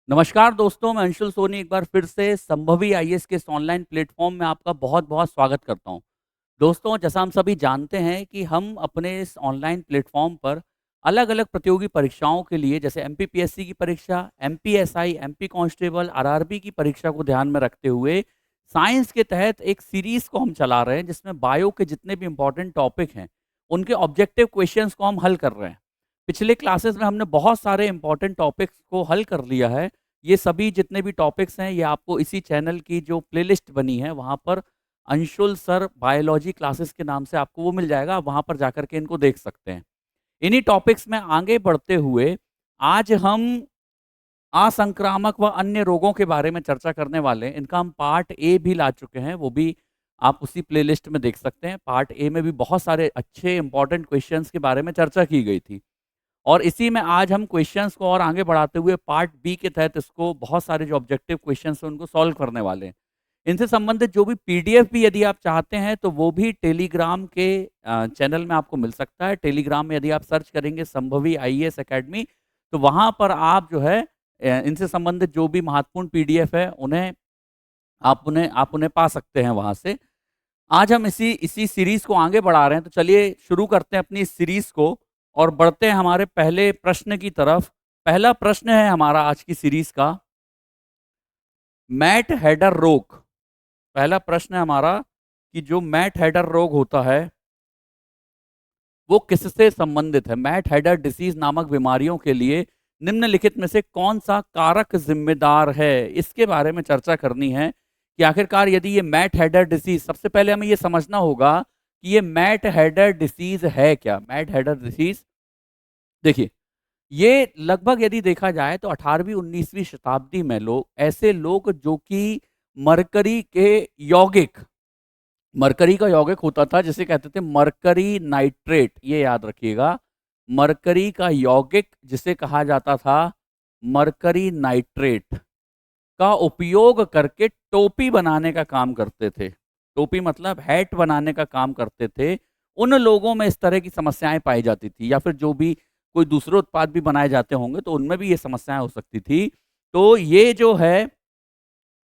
नमस्कार दोस्तों, मैं अंशुल सोनी एक बार फिर से संभवी आईएएस के इस ऑनलाइन प्लेटफ़ॉर्म में आपका बहुत-बहुत स्वागत करता हूँ। दोस्तों, जैसा हम सभी जानते हैं कि हम अपने इस ऑनलाइन प्लेटफ़ॉर्म पर अलग-अलग प्रतियोगी परीक्षाओं के लिए जैसे एमपीपीएससी की परीक्षा, एमपीएसआई, एमपी कांस्टेबल, आरआरबी की परीक्षा को ध्यान में रखते हुए साइंस के तहत एक सीरीज़ को हम चला रहे हैं जिसमें बायो के जितने भी इम्पोर्टेंट टॉपिक हैं, उनके ऑब्जेक्टिव क्वेश्चंस को हम हल कर रहे हैं। पिछले क्लासेस में हमने बहुत सारे इम्पोर्टेंट टॉपिक्स को हल कर लिया है। ये सभी जितने भी टॉपिक्स हैं, ये आपको इसी चैनल की जो प्लेलिस्ट बनी है, वहाँ पर अंशुल सर बायोलॉजी क्लासेस के नाम से आपको वो मिल जाएगा। आप वहाँ पर जाकर के इनको देख सकते हैं। इन्हीं टॉपिक्स में आगे बढ़ते हुए आज हम असंक्रामक व अन्य रोगों के बारे में चर्चा करने वाले हैं। इनका हम पार्ट ए भी ला चुके हैं, वो भी आप उसी प्लेलिस्ट में देख सकते हैं। पार्ट ए में भी बहुत सारे अच्छे इंपॉर्टेंट क्वेश्चंस के बारे में चर्चा की गई थी। और इसी में आज हम क्वेश्चंस को और आगे बढ़ाते हुए पार्ट बी के तहत इसको बहुत सारे जो ऑब्जेक्टिव क्वेश्चंस हैं उनको सॉल्व करने वाले हैं। इनसे संबंधित जो भी पीडीएफ भी यदि आप चाहते हैं तो वो भी टेलीग्राम के चैनल में आपको मिल सकता है। टेलीग्राम में यदि आप सर्च करेंगे संभवी आईएएस एकेडमी, तो वहाँ पर आप जो है इनसे संबंधित जो भी महत्वपूर्ण पीडीएफ है उन्हें आप उन्हें पा सकते हैं वहाँ से। आज हम इसी इसी सीरीज़ को आगे बढ़ा रहे हैं, तो चलिए शुरू करते हैं अपनी इस सीरीज़ को और बढ़ते हैं हमारे पहले प्रश्न की तरफ। पहला प्रश्न है हमारा आज की सीरीज़ का, मैट हेडर रोग। पहला प्रश्न है हमारा कि जो मैट हेडर रोग होता है, वो किससे संबंधित है? मैट हेडर डिसीज़ नामक बीमारियों के लिए निम्नलिखित में से कौन-सा कारक ज़िम्मेदार है? इसके बारे में चर्चा करनी है कि आखिरकार यदि ये मैट हेडर डिसीज़, सबसे पहले हमें ये समझना होगा कि ये मैट हेडर डिसीज़ है क्या? मैट हेडर डिसीज़ देखिए, ये लगभग यदि देखा जाए तो 18वीं-19वीं शताब्दी में ऐसे लोग जो कि मरकरी के यौगिक, मरकरी का यौगिक होता था जिसे कहते थे मरकरी नाइट्रेट, ये याद रखिएगा। मरकरी का यौगिक जिसे कहा जाता था मरकरी नाइट्रेट का उपयोग करके टोपी बनाने का काम करते थे। टोपी मतलब हैट बनाने का काम करते थे। उन लोगों में इस तरह की समस्याएँ पाई जाती थी, या फिर जो भी कोई दूसरे उत्पाद भी बनाए जाते होंगे तो उनमें भी ये समस्याएँ हो सकती थी। तो ये जो है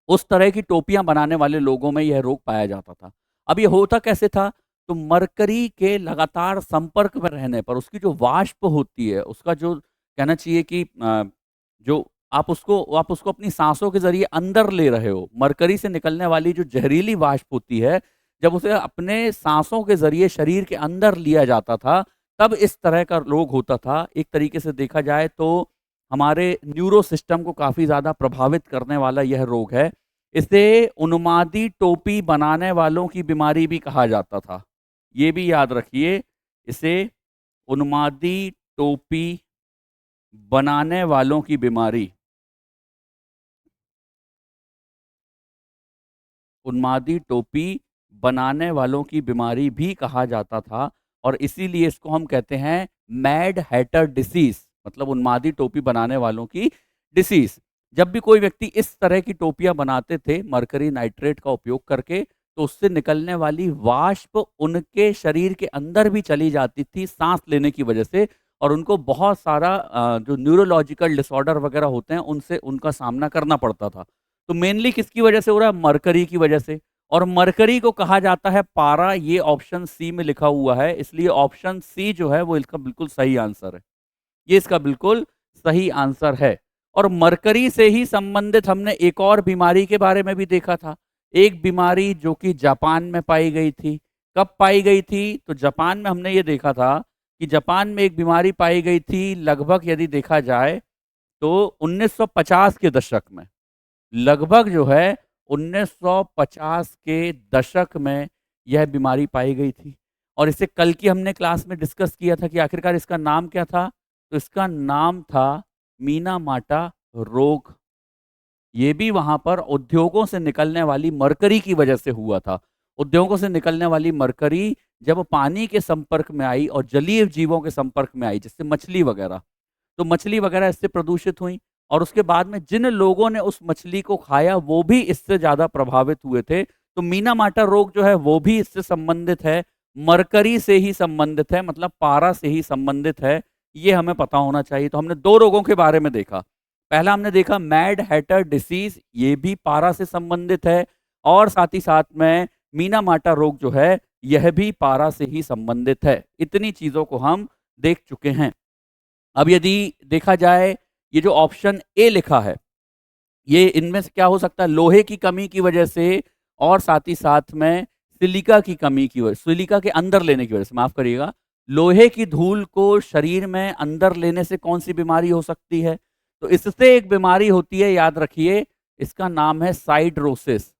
उस तरह की टोपियाँ बनाने वाले लोगों में यह रोग पाया जाता था। अब ये होता कैसे था? तो मरकरी के लगातार संपर्क में रहने पर उसकी जो वाष्प होती है, उसका जो कहना चाहिए कि जो आप उसको अपनी साँसों के ज़रिए अंदर ले रहे हो। मरकरी से निकलने वाली जो ज़हरीली वाष्प होती है, जब उसे अपने साँसों के ज़रिए शरीर के अंदर लिया जाता था, तब इस तरह का रोग होता था। एक तरीके से देखा जाए तो हमारे न्यूरो सिस्टम को काफ़ी ज़्यादा प्रभावित करने वाला यह रोग है। इसे उन्मादी टोपी बनाने वालों की बीमारी भी कहा जाता था। ये भी याद रखिए, इसे उन्मादी टोपी बनाने वालों की बीमारी, उन्मादी टोपी बनाने वालों की बीमारी भी कहा जाता था, और इसीलिए इसको हम कहते हैं मैड हैटर डिसीज़, मतलब उन्मादी टोपी बनाने वालों की डिसीज़। जब भी कोई व्यक्ति इस तरह की टोपियाँ बनाते थे मरकरी नाइट्रेट का उपयोग करके, तो उससे निकलने वाली वाष्प उनके शरीर के अंदर भी चली जाती थी साँस लेने की वजह से, और उनको बहुत सारा जो न्यूरोलॉजिकल डिसऑर्डर वगैरह होते हैं, उनसे उनका सामना करना पड़ता था। तो मेनली किसकी वजह से हो रहा है? मरकरी की वजह से। और मरकरी को कहा जाता है पारा, ये ऑप्शन सी में लिखा हुआ है, इसलिए ऑप्शन सी जो है वो इसका बिल्कुल सही आंसर है। ये इसका बिल्कुल सही आंसर है। और मरकरी से ही संबंधित हमने एक और बीमारी के बारे में भी देखा था। एक बीमारी जो कि जापान में पाई गई थी। कब पाई गई थी? तो जापान में हमने ये देखा था कि जापान में एक बीमारी पाई गई थी, लगभग यदि देखा जाए तो 1950 के दशक में। लगभग जो है 1950 के दशक में यह बीमारी पाई गई थी, और इसे कल की हमने क्लास में डिस्कस किया था कि आखिरकार इसका नाम क्या था? तो इसका नाम था मीनामाटा रोग। ये भी वहाँ पर उद्योगों से निकलने वाली मरकरी की वजह से हुआ था। उद्योगों से निकलने वाली मरकरी जब पानी के संपर्क में आई और जलीय जीवों के संपर्क में आई, जैसे मछली वगैरह, तो मछली वगैरह इससे प्रदूषित हुई, और उसके बाद में जिन लोगों ने उस मछली को खाया वो भी इससे ज़्यादा प्रभावित हुए थे। तो मीनामाटा रोग जो है वो भी इससे संबंधित है, मरकरी से ही संबंधित है, मतलब पारा से ही संबंधित है। ये हमें पता होना चाहिए। तो हमने 2 रोगों के बारे में देखा। पहला हमने देखा मैड हैटर डिसीज, ये भी पारा से संबंधित है, और साथ ही साथ में मीना माटा रोग जो है यह भी पारा से ही संबंधित है। इतनी चीजों को हम देख चुके हैं। अब यदि देखा जाए, ये जो ऑप्शन ए लिखा है, ये इनमें से क्या हो सकता है? लोहे की कमी की वजह से, और साथ ही साथ में सिलिका की कमी की वजह, सिलिका के अंदर लेने की वजह से, माफ करिएगा, लोहे की धूल को शरीर में अंदर लेने से कौन सी बीमारी हो सकती है? तो इससे एक बीमारी होती है, याद रखिए, इसका नाम है साइड्रोसिस।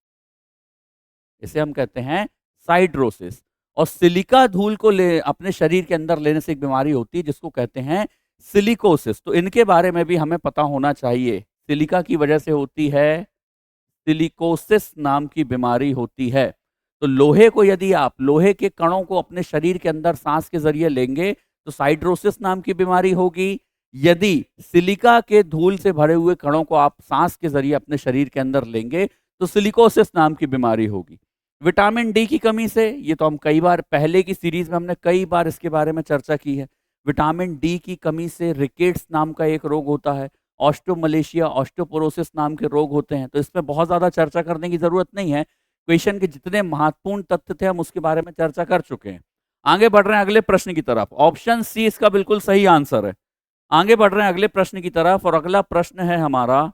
इसे हम कहते हैं साइड्रोसिस। और सिलिका धूल को ले अपने शरीर के अंदर लेने से एक बीमारी होती है जिसको कहते हैं सिलिकोसिस। तो इनके बारे में भी हमें पता होना चाहिए। सिलिका की वजह से होती है सिलिकोसिस नाम की बीमारी होती है। तो लोहे को यदि आप लोहे के कणों को अपने शरीर के अंदर सांस के जरिए लेंगे तो साइड्रोसिस नाम की बीमारी होगी। यदि सिलिका के धूल से भरे हुए कणों को आप सांस के जरिए अपने शरीर के अंदर लेंगे तो सिलिकोसिस नाम की बीमारी होगी। विटामिन डी की कमी से, ये तो हम कई बार पहले की सीरीज में हमने कई बार इसके बारे में चर्चा की है। विटामिन डी की कमी से रिकेट्स नाम का एक रोग होता है, ऑस्टियोमलेशिया, ऑस्टियोपोरोसिस नाम के रोग होते हैं। तो इसमें बहुत ज़्यादा चर्चा करने की ज़रूरत नहीं है। क्वेश्चन के जितने महत्वपूर्ण तथ्य थे हम उसके बारे में चर्चा कर चुके हैं। आगे बढ़ रहे हैं अगले प्रश्न की तरफ। ऑप्शन सी इसका बिल्कुल सही आंसर है। आगे बढ़ रहे हैं अगले प्रश्न की तरफ, और अगला प्रश्न है हमारा,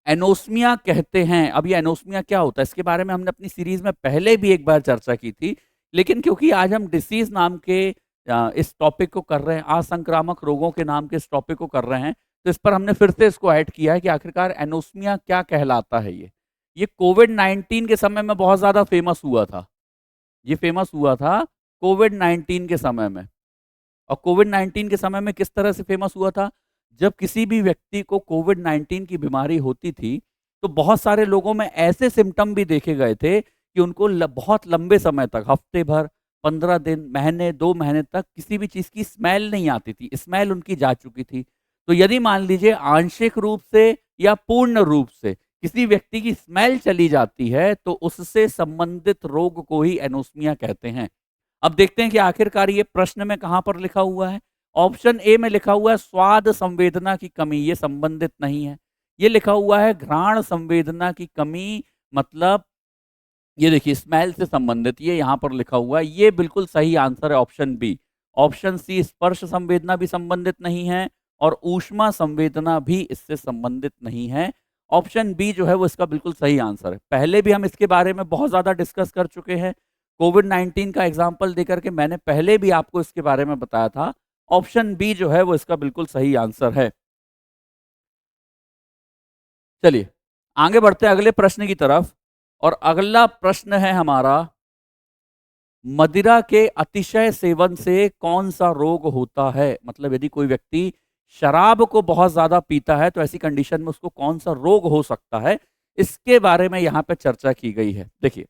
एनोस्मिया कहते हैं। अब ये एनोस्मिया क्या होता है, इसके बारे में हमने अपनी सीरीज में पहले भी एक बार चर्चा की थी, लेकिन क्योंकि आज हम डिसीज नाम के इस टॉपिक को कर रहे हैं, असंक्रामक रोगों के नाम के इस टॉपिक को कर रहे हैं, तो इस पर हमने फिर से इसको ऐड किया है कि आखिरकार एनोस्मिया क्या कहलाता है। ये कोविड-19 के समय में बहुत ज़्यादा फेमस हुआ था। ये फेमस हुआ था कोविड-19 के समय में। और कोविड-19 के समय में किस तरह से फेमस हुआ था? जब किसी भी व्यक्ति को कोविड-19 की बीमारी होती थी, तो बहुत सारे लोगों में ऐसे सिम्पटम भी देखे गए थे कि उनको बहुत लंबे समय तक, हफ्ते भर, 15 दिन, महीने, 2 महीने तक किसी भी चीज़ की स्मेल नहीं आती थी। स्मेल उनकी जा चुकी थी। तो यदि मान लीजिए आंशिक रूप से या पूर्ण रूप से किसी व्यक्ति की स्मेल चली जाती है, तो उससे संबंधित रोग को ही एनोस्मिया कहते हैं। अब देखते हैं कि आखिरकार ये प्रश्न में कहाँ पर लिखा हुआ है। ऑप्शन ए में लिखा हुआ है स्वाद संवेदना की कमी, ये संबंधित नहीं है। ये लिखा हुआ है घ्राण संवेदना की कमी, मतलब ये देखिए स्मेल से संबंधित, ये यहाँ पर लिखा हुआ है। ये बिल्कुल सही आंसर है ऑप्शन बी। ऑप्शन सी स्पर्श संवेदना भी संबंधित नहीं है, और ऊष्मा संवेदना भी इससे संबंधित नहीं है। ऑप्शन बी जो है वो इसका बिल्कुल सही आंसर है। पहले भी हम इसके बारे में बहुत ज़्यादा डिस्कस कर चुके हैं। कोविड-19 का एग्जाम्पल देकर के मैंने पहले भी आपको इसके बारे में बताया था। ऑप्शन बी जो है वो इसका बिल्कुल सही आंसर है। चलिए आगे बढ़ते हैं अगले प्रश्न की तरफ, और अगला प्रश्न है हमारा, मदिरा के अतिशय सेवन से कौन सा रोग होता है? मतलब यदि कोई व्यक्ति शराब को बहुत ज्यादा पीता है तो ऐसी कंडीशन में उसको कौन सा रोग हो सकता है, इसके बारे में यहां पे चर्चा की गई है। देखिए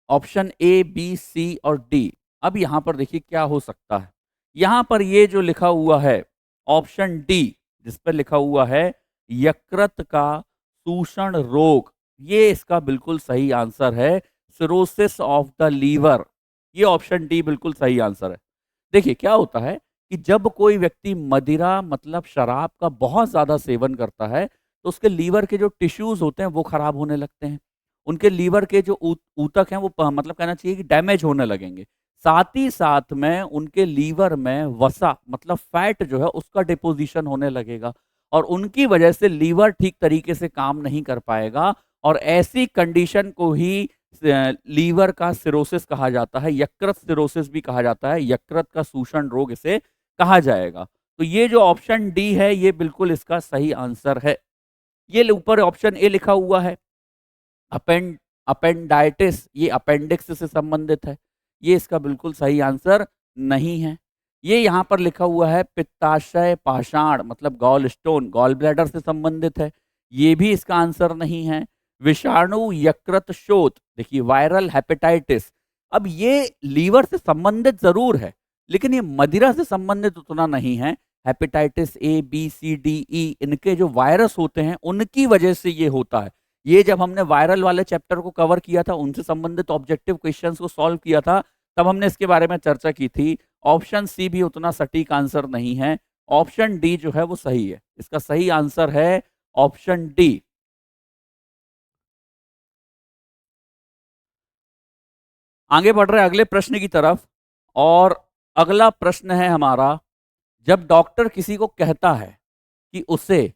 ऑप्शन ए, बी, सी और डी। अब यहां पर देखिए क्या हो सकता है। यहां पर ये जो लिखा हुआ है ऑप्शन डी, जिस पर लिखा हुआ है यकृत का सूषण रोग, ये इसका बिल्कुल सही आंसर है। सिरोसिस ऑफ द लीवर, ये ऑप्शन डी बिल्कुल सही आंसर है। देखिए क्या होता है कि जब कोई व्यक्ति मदिरा मतलब शराब का बहुत ज़्यादा सेवन करता है तो उसके लीवर के जो टिश्यूज़ होते हैं वो खराब होने लगते हैं। उनके लीवर के जो ऊतक हैं वो मतलब कहना चाहिए कि डैमेज होने लगेंगे। साथ ही साथ में उनके लीवर में वसा मतलब फैट जो है उसका डिपोजिशन होने लगेगा, और उनकी वजह से लीवर ठीक तरीके से काम नहीं कर पाएगा, और ऐसी कंडीशन को ही लीवर का सिरोसिस कहा जाता है, यकृत सिरोसिस भी कहा जाता है, यकृत का सूषण रोग इसे कहा जाएगा। तो ये जो ऑप्शन डी है ये बिल्कुल इसका सही आंसर है। ये ऊपर ऑप्शन ए लिखा हुआ है अपेंडाइटिस, ये अपेंडिक्स से संबंधित है, ये इसका बिल्कुल सही आंसर नहीं है। ये यहाँ पर लिखा हुआ है पित्ताशय पाषाण मतलब गॉल स्टोन, गॉल ब्लैडर से संबंधित है, ये भी इसका आंसर नहीं है। विषाणु यकृत शोथ, देखिए वायरल हेपेटाइटिस, अब ये लीवर से संबंधित जरूर है लेकिन ये मदिरा से संबंधित उतना नहीं है। Hepatitis A, B, C, D, E, इनके जो वायरस होते हैं उनकी वजह से ये होता है। ये जब हमने वायरल वाले चैप्टर को कवर किया था, उनसे संबंधित ऑब्जेक्टिव क्वेश्चंस को सॉल्व किया था, तब हमने इसके बारे में चर्चा की थी। ऑप्शन सी भी उतना सटीक आंसर नहीं है। ऑप्शन डी जो है वो सही है। इसका सही आंसर है ऑप्शन डी। आगे बढ़ रहे हैं अगले प्रश्न की तरफ। और अगला प्रश्न है हमारा, जब डॉक्टर किसी को कहता है कि उसे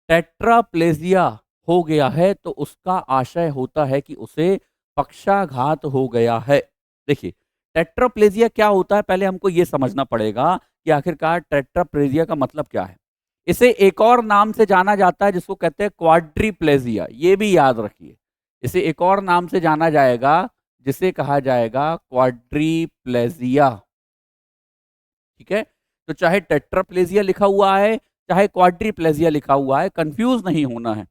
टेट्राप्लेजिया हो गया है तो उसका आशय होता है कि उसे पक्षाघात हो गया है। देखिए, टेट्राप्लेजिया क्या होता है, पहले हमको यह समझना पड़ेगा कि आखिरकार टेट्राप्लेजिया का मतलब क्या है। इसे एक और नाम से जाना जाता है जिसको कहते हैं क्वाड्रीप्लेजिया, ये भी याद रखिए। इसे एक और नाम से जाना जाएगा जिसे कहा जाएगा क्वाड्रीप्लेजिया। ठीक है, तो चाहे टेट्राप्लेजिया लिखा हुआ है चाहे क्वाड्रीप्लेजिया लिखा हुआ है, कंफ्यूज नहीं होना है।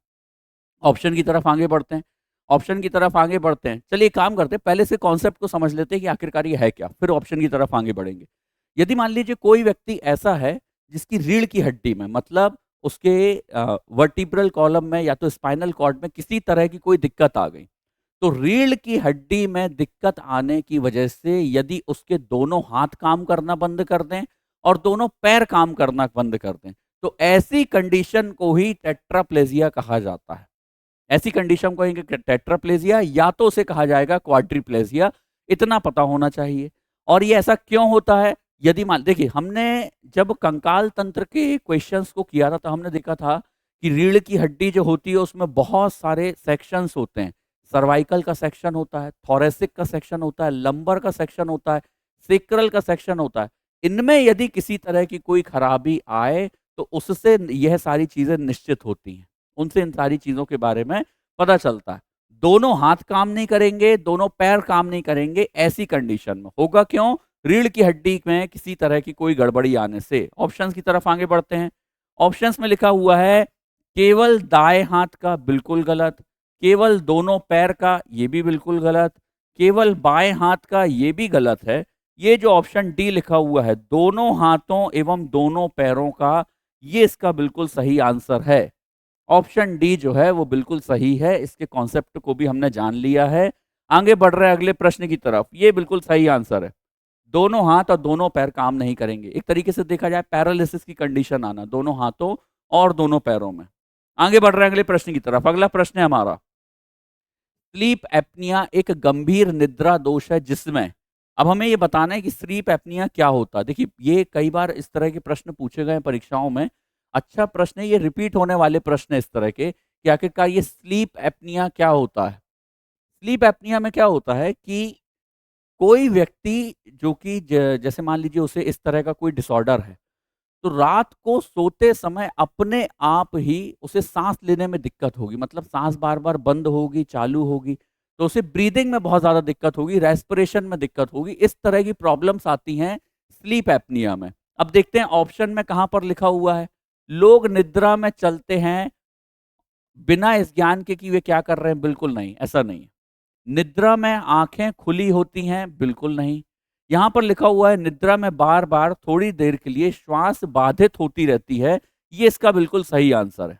ऑप्शन की तरफ आगे बढ़ते हैं। ऑप्शन की तरफ आगे बढ़ते हैं, चलिए काम करते हैं, पहले से कॉन्सेप्ट को समझ लेते हैं कि आखिरकार ये है क्या, फिर ऑप्शन की तरफ आगे बढ़ेंगे। यदि मान लीजिए कोई व्यक्ति ऐसा है जिसकी रीढ़ की हड्डी में, मतलब उसके वर्टिब्रल कॉलम में या तो स्पाइनल कॉर्ड में किसी तरह की कोई दिक्कत आ गई, तो रीढ़ की हड्डी में दिक्कत आने की वजह से यदि उसके दोनों हाथ काम करना बंद कर दें और दोनों पैर काम करना बंद कर दें, तो ऐसी कंडीशन को ही टेट्राप्लेजिया कहा जाता है। ऐसी कंडीशन को कहेंगे टेट्राप्लेजिया, या तो उसे कहा जाएगा क्वाड्रीप्लेजिया। इतना पता होना चाहिए। और ये ऐसा क्यों होता है, यदि मान देखिए, हमने जब कंकाल तंत्र के क्वेश्चंस को किया था तो हमने देखा था कि रीढ़ की हड्डी जो होती है उसमें बहुत सारे सेक्शंस होते हैं। सर्वाइकल का सेक्शन होता है, थोरेसिक का सेक्शन होता है, लंबर का सेक्शन होता है, सेक्रल का सेक्शन होता है। इनमें यदि किसी तरह की कोई खराबी आए तो उससे यह सारी चीजें निश्चित होती हैं, उनसे इन सारी चीजों के बारे में पता चलता है। दोनों हाथ काम नहीं करेंगे, दोनों पैर काम नहीं करेंगे, ऐसी कंडीशन में होगा क्यों, रीढ़ की हड्डी में किसी तरह की कोई गड़बड़ी आने से। ऑप्शंस की तरफ आगे बढ़ते हैं। ऑप्शंस में लिखा हुआ है केवल दाएं हाथ का, बिल्कुल गलत। केवल दोनों पैर का, ये भी बिल्कुल गलत। केवल बाएं हाथ का, ये भी गलत है। ये जो ऑप्शन डी लिखा हुआ है दोनों हाथों एवं दोनों पैरों का, ये इसका बिल्कुल सही आंसर है। ऑप्शन डी जो है वो बिल्कुल सही है। इसके कॉन्सेप्ट को भी हमने जान लिया है। आगे बढ़ रहे हैं अगले प्रश्न की तरफ। ये बिल्कुल सही आंसर है। दोनों हाथ और दोनों पैर काम नहीं करेंगे, एक तरीके से देखा जाए पैरालिसिस की कंडीशन आना दोनों हाथों और दोनों पैरों में। आगे बढ़ रहे हैं अगले प्रश्न की तरफ। अगला प्रश्न है हमारा, स्लीप एप्निया एक गंभीर निद्रा दोष है जिसमें, अब हमें ये बताना है कि स्लीप एप्निया क्या होता है। देखिए, ये कई बार इस तरह के प्रश्न पूछे गए हैं परीक्षाओं में। अच्छा प्रश्न है, ये रिपीट होने वाले प्रश्न है इस तरह के कि आखिरकार ये स्लीप एप्निया क्या होता है। स्लीप एप्निया में क्या होता है कि कोई व्यक्ति जो कि जैसे मान लीजिए उसे इस तरह का कोई डिसऑर्डर है, तो रात को सोते समय अपने आप ही उसे सांस लेने में दिक्कत होगी, मतलब सांस बार बार बंद होगी चालू होगी, तो उसे ब्रीदिंग में बहुत ज़्यादा दिक्कत होगी, रेस्पिरेशन में दिक्कत होगी। इस तरह की प्रॉब्लम्स आती हैं स्लीप एप्निया में। अब देखते हैं ऑप्शन में कहाँ पर लिखा हुआ है। लोग निद्रा में चलते हैं बिना इस ज्ञान के कि वे क्या कर रहे हैं, बिल्कुल नहीं, ऐसा नहीं है। निद्रा में आंखें खुली होती हैं, बिल्कुल नहीं। यहां पर लिखा हुआ है निद्रा में बार बार थोड़ी देर के लिए श्वास बाधित होती रहती है, ये इसका बिल्कुल सही आंसर है।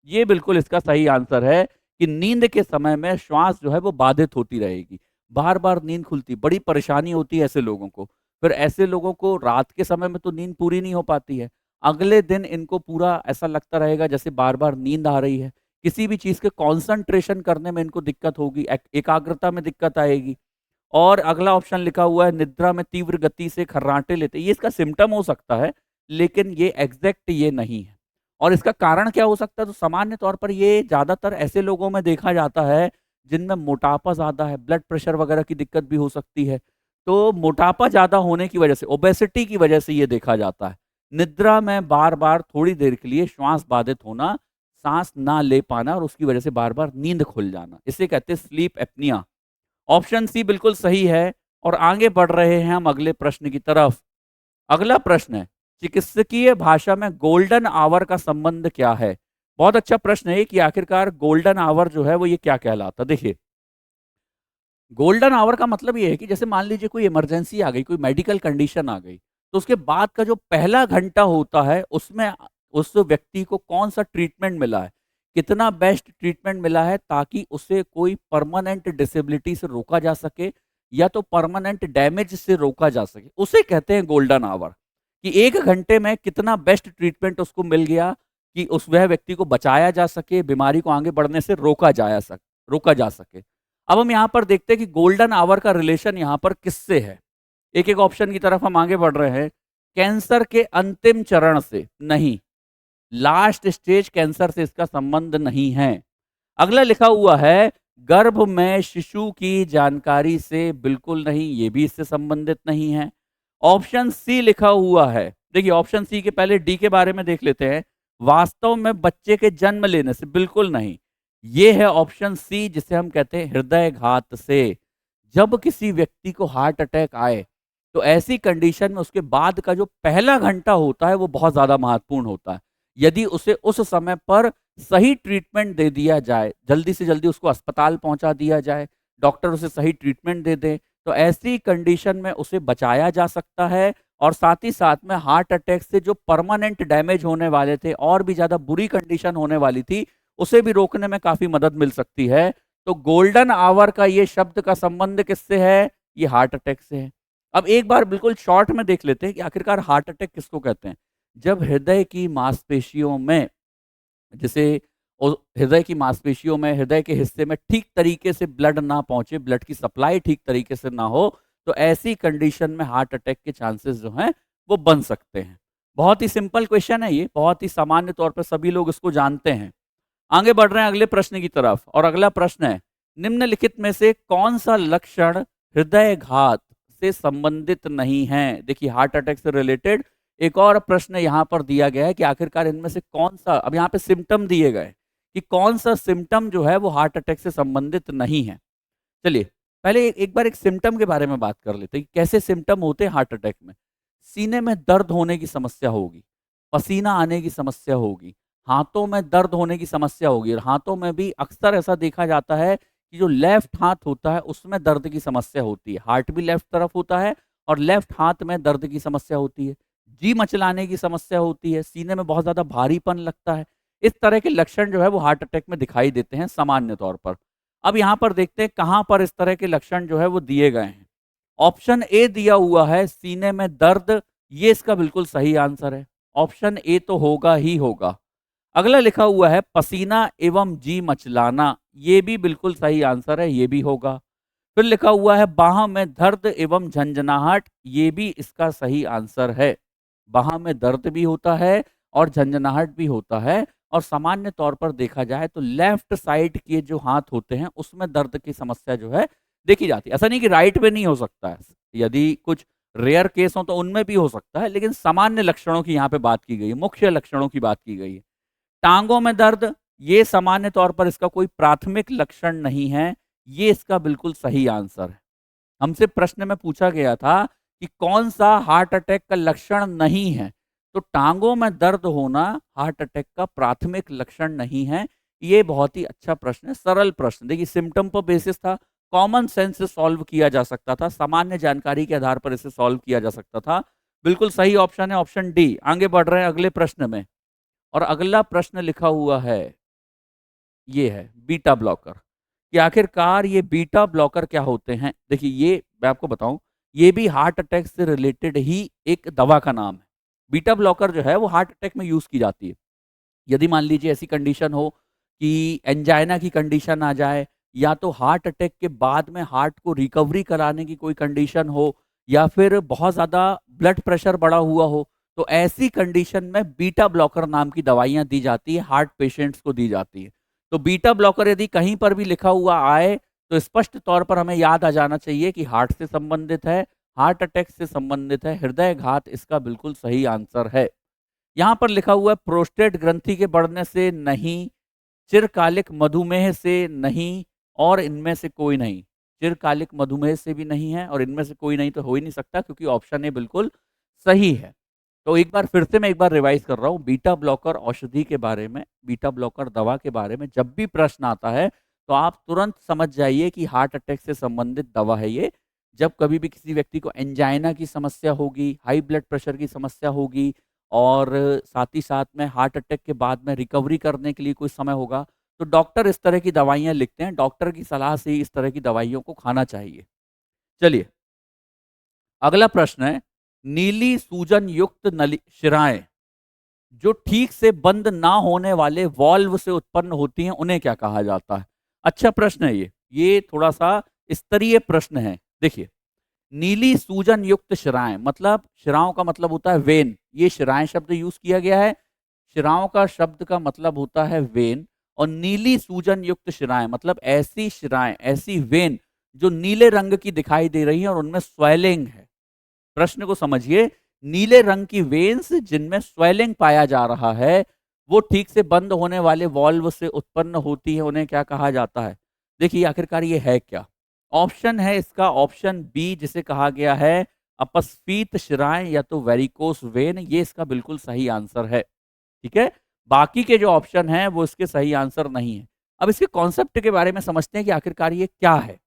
ये बिल्कुल इसका सही आंसर है कि नींद के समय में श्वास जो है वो बाधित होती रहेगी, बार बार नींद खुलती, बड़ी परेशानी होती है ऐसे लोगों को। फिर ऐसे लोगों को रात के समय में तो नींद पूरी नहीं हो पाती है, अगले दिन इनको पूरा ऐसा लगता रहेगा जैसे बार बार नींद आ रही है। किसी भी चीज के कंसंट्रेशन करने में इनको दिक्कत होगी, एकाग्रता में दिक्कत आएगी। और अगला ऑप्शन लिखा हुआ है निद्रा में तीव्र गति से खर्राटे लेते, ये इसका सिम्टम हो सकता है लेकिन ये एग्जैक्ट ये नहीं है। और इसका कारण क्या हो सकता है, तो सामान्य तौर पर ये ज्यादातर ऐसे लोगों में देखा जाता है जिनमें मोटापा ज्यादा है, ब्लड प्रेशर वगैरह की दिक्कत भी हो सकती है। तो मोटापा ज्यादा होने की वजह से, ओबेसिटी की वजह से ये देखा जाता है। निद्रा में बार बार थोड़ी देर के लिए श्वास बाधित होना, सांस ना ले पाना और उसकी वजह से बार बार नींद खुल जाना, इसे कहते हैं स्लीप एप्निया। ऑप्शन सी बिल्कुल सही है। और आगे बढ़ रहे हैं हम अगले प्रश्न की तरफ। अगला प्रश्न है, चिकित्सकीय भाषा में गोल्डन आवर का संबंध क्या है। बहुत अच्छा प्रश्न है कि आखिरकार गोल्डन आवर जो है वो ये क्या कहलाता। देखिए, गोल्डन आवर का मतलब ये है कि जैसे मान लीजिए कोई इमरजेंसी आ गई, कोई मेडिकल कंडीशन आ गई, तो उसके बाद का जो पहला घंटा होता है उसमें उस व्यक्ति को कौन सा ट्रीटमेंट मिला है, कितना बेस्ट ट्रीटमेंट मिला है ताकि उसे कोई परमानेंट डिसेबिलिटी से रोका जा सके या तो परमानेंट डैमेज से रोका जा सके, उसे कहते हैं गोल्डन आवर। कि 1 घंटे में कितना बेस्ट ट्रीटमेंट उसको मिल गया कि उस वह व्यक्ति को बचाया जा सके, बीमारी को आगे बढ़ने से रोका जा सके। अब हम यहाँ पर देखते हैं कि गोल्डन आवर का रिलेशन यहाँ पर किससे है? एक-एक ऑप्शन की तरफ हम आगे बढ़ रहे हैं। कैंसर के अंतिम चरण से, नहीं। लास्ट स्टेज कैंसर से इसका संबंध नहीं है। अगला लिखा हुआ है गर्भ में शिशु की जानकारी से, बिल्कुल नहीं, ये भी इससे संबंधित नहीं है। ऑप्शन सी लिखा हुआ है, देखिए ऑप्शन सी के पहले डी के बारे में देख लेते हैं। वास्तव में बच्चे के जन्म लेने से, बिल्कुल नहीं। ये है ऑप्शन सी जिसे हम कहते हैं हृदयघात से। जब किसी व्यक्ति को हार्ट अटैक आए तो ऐसी कंडीशन में उसके बाद का जो पहला घंटा होता है वो बहुत ज्यादा महत्वपूर्ण होता है। यदि उसे उस समय पर सही ट्रीटमेंट दे दिया जाए, जल्दी से जल्दी उसको अस्पताल पहुंचा दिया जाए, डॉक्टर उसे सही ट्रीटमेंट दे दें, तो ऐसी कंडीशन में उसे बचाया जा सकता है। और साथ ही साथ में हार्ट अटैक से जो परमानेंट डैमेज होने वाले थे और भी ज़्यादा बुरी कंडीशन होने वाली थी, उसे भी रोकने में काफ़ी मदद मिल सकती है। तो गोल्डन आवर का ये शब्द का संबंध किससे है? ये हार्ट अटैक से है। अब एक बार बिल्कुल शॉर्ट में देख लेते हैं कि आखिरकार हार्ट अटैक किसको कहते हैं। जब हृदय की मांसपेशियों में, जैसे हृदय की मांसपेशियों में, हृदय के हिस्से में ठीक तरीके से ब्लड ना पहुंचे, ब्लड की सप्लाई ठीक तरीके से ना हो, तो ऐसी कंडीशन में हार्ट अटैक के चांसेस जो हैं वो बन सकते हैं। बहुत ही सिंपल क्वेश्चन है ये, बहुत ही सामान्य तौर पर सभी लोग इसको जानते हैं। आगे बढ़ रहे हैं अगले प्रश्न की तरफ, और अगला प्रश्न है निम्नलिखित में से कौन सा लक्षण हृदयघात से संबंधित नहीं है? देखिए हार्ट अटैक से रिलेटेड एक और प्रश्न यहाँ पर दिया गया है कि आखिरकार इनमें से कौन सा, अब यहाँ पे सिम्टम दिए गए कि कौन सा सिम्टम जो है वो हार्ट अटैक से संबंधित नहीं है। चलिए पहले एक बार एक सिम्टम के बारे में बात कर लेते हैं कि कैसे सिम्टम होते हैं हार्ट अटैक में। सीने में दर्द होने की समस्या होगी, पसीना आने की समस्या होगी, हाथों में दर्द होने की समस्या होगी, और हाथों में भी अक्सर ऐसा देखा जाता है कि जो लेफ्ट हाथ होता है उसमें दर्द की समस्या होती है। हार्ट भी लेफ्ट तरफ होता है और लेफ्ट हाथ में दर्द की समस्या होती है। जी मचलाने की समस्या होती है, सीने में बहुत ज़्यादा भारीपन लगता है। इस तरह के लक्षण जो है वो हार्ट अटैक में दिखाई देते हैं सामान्य तौर पर। अब यहाँ पर देखते हैं कहाँ पर इस तरह के लक्षण जो है वो दिए गए हैं। ऑप्शन ए दिया हुआ है सीने में दर्द, ये इसका बिल्कुल सही आंसर है। ऑप्शन ए तो होगा ही होगा। अगला लिखा हुआ है पसीना एवं जी मचलाना, ये भी बिल्कुल सही आंसर है, ये भी होगा। फिर लिखा हुआ है बाह में दर्द एवं झंझनाहट, ये भी इसका सही आंसर है। बाह में दर्द भी होता है और झंझनाहट भी होता है, और सामान्य तौर पर देखा जाए तो लेफ्ट साइड के जो हाथ होते हैं उसमें दर्द की समस्या जो है देखी जाती है। ऐसा नहीं कि राइट में नहीं हो सकता है, यदि कुछ रेयर केस हो तो उनमें भी हो सकता है, लेकिन सामान्य लक्षणों की यहाँ पे बात की गई है, मुख्य लक्षणों की बात की गई है। टांगों में दर्द, ये सामान्य तौर पर इसका कोई प्राथमिक लक्षण नहीं है, ये इसका बिल्कुल सही आंसर है। हमसे प्रश्न में पूछा गया था कि कौन सा हार्ट अटैक का लक्षण नहीं है, तो टांगों में दर्द होना हार्ट अटैक का प्राथमिक लक्षण नहीं है। ये बहुत ही अच्छा प्रश्न है, सरल प्रश्न, देखिए सिम्टम पर बेसिस था, कॉमन सेंस से सॉल्व किया जा सकता था, सामान्य जानकारी के आधार पर इसे सॉल्व किया जा सकता था। बिल्कुल सही ऑप्शन है ऑप्शन डी। आगे बढ़ रहे हैं अगले प्रश्न में, और अगला प्रश्न लिखा हुआ है, ये है बीटा ब्लॉकर, कि आखिरकार ये बीटा ब्लॉकर क्या होते हैं। देखिए ये मैं आपको बताऊं, ये भी हार्ट अटैक से रिलेटेड ही एक दवा का नाम है। बीटा ब्लॉकर जो है वो हार्ट अटैक में यूज की जाती है। यदि मान लीजिए ऐसी कंडीशन हो कि एंजाइना की कंडीशन आ जाए, या तो हार्ट अटैक के बाद में हार्ट को रिकवरी कराने की कोई कंडीशन हो, या फिर बहुत ज़्यादा ब्लड प्रेशर बढ़ा हुआ हो, तो ऐसी कंडीशन में बीटा ब्लॉकर नाम की दवाइयाँ दी जाती है, हार्ट पेशेंट्स को दी जाती है। तो बीटा ब्लॉकर यदि कहीं पर भी लिखा हुआ आए तो स्पष्ट तौर पर हमें याद आ जाना चाहिए कि हार्ट से संबंधित है, हार्ट अटैक से संबंधित है, हृदयघात इसका बिल्कुल सही आंसर है। यहाँ पर लिखा हुआ है प्रोस्टेट ग्रंथि के बढ़ने से नहीं, चिरकालिक मधुमेह से नहीं, और इनमें से कोई नहीं। चिरकालिक मधुमेह से भी नहीं है और इनमें से कोई नहीं, तो हो ही नहीं सकता क्योंकि ऑप्शन ए बिल्कुल सही है। तो एक बार फिर से मैं एक बार रिवाइज कर रहा हूँ, बीटा ब्लॉकर औषधि के बारे में, बीटा ब्लॉकर दवा के बारे में जब भी प्रश्न आता है तो आप तुरंत समझ जाइए कि हार्ट अटैक से संबंधित दवा है ये। जब कभी भी किसी व्यक्ति को एंजाइना की समस्या होगी, हाई ब्लड प्रेशर की समस्या होगी, और साथ ही साथ में हार्ट अटैक के बाद में रिकवरी करने के लिए कोई समय होगा, तो डॉक्टर इस तरह की दवाइयाँ लिखते हैं। डॉक्टर की सलाह से ही इस तरह की दवाइयों को खाना चाहिए। चलिए अगला प्रश्न है, नीली सूजन युक्त नली शिराएं जो ठीक से बंद ना होने वाले वॉल्व से उत्पन्न होती हैं, उन्हें क्या कहा जाता है? अच्छा प्रश्न है ये थोड़ा सा स्तरीय प्रश्न है। देखिए, नीली सूजन युक्त शिराएं मतलब शिराओं का मतलब होता है वेन। ये शिराएं शब्द यूज किया गया है। शिराओं का शब्द का मतलब होता है वेन। और नीली सूजन युक्त शिराएं मतलब ऐसी शिराएं, ऐसी वेन जो नीले रंग की दिखाई दे रही हैं और उनमें स्वेलिंग है। प्रश्न को समझिए, नीले रंग की वेन्स जिनमें स्वेलिंग पाया जा रहा है, वो ठीक से बंद होने वाले वॉल्व से उत्पन्न होती है, उन्हें क्या कहा जाता है? देखिए आखिरकार ये है क्या? ऑप्शन है इसका ऑप्शन बी, जिसे कहा गया है अपस्फीत शिराएं या तो वेरिकोस वेन। ये इसका बिल्कुल सही आंसर है। ठीक है, बाकी के जो ऑप्शन हैं वो इसके सही आंसर नहीं है। अब इसके कॉन्सेप्ट के बारे में समझते हैं कि आखिरकार ये क्या है।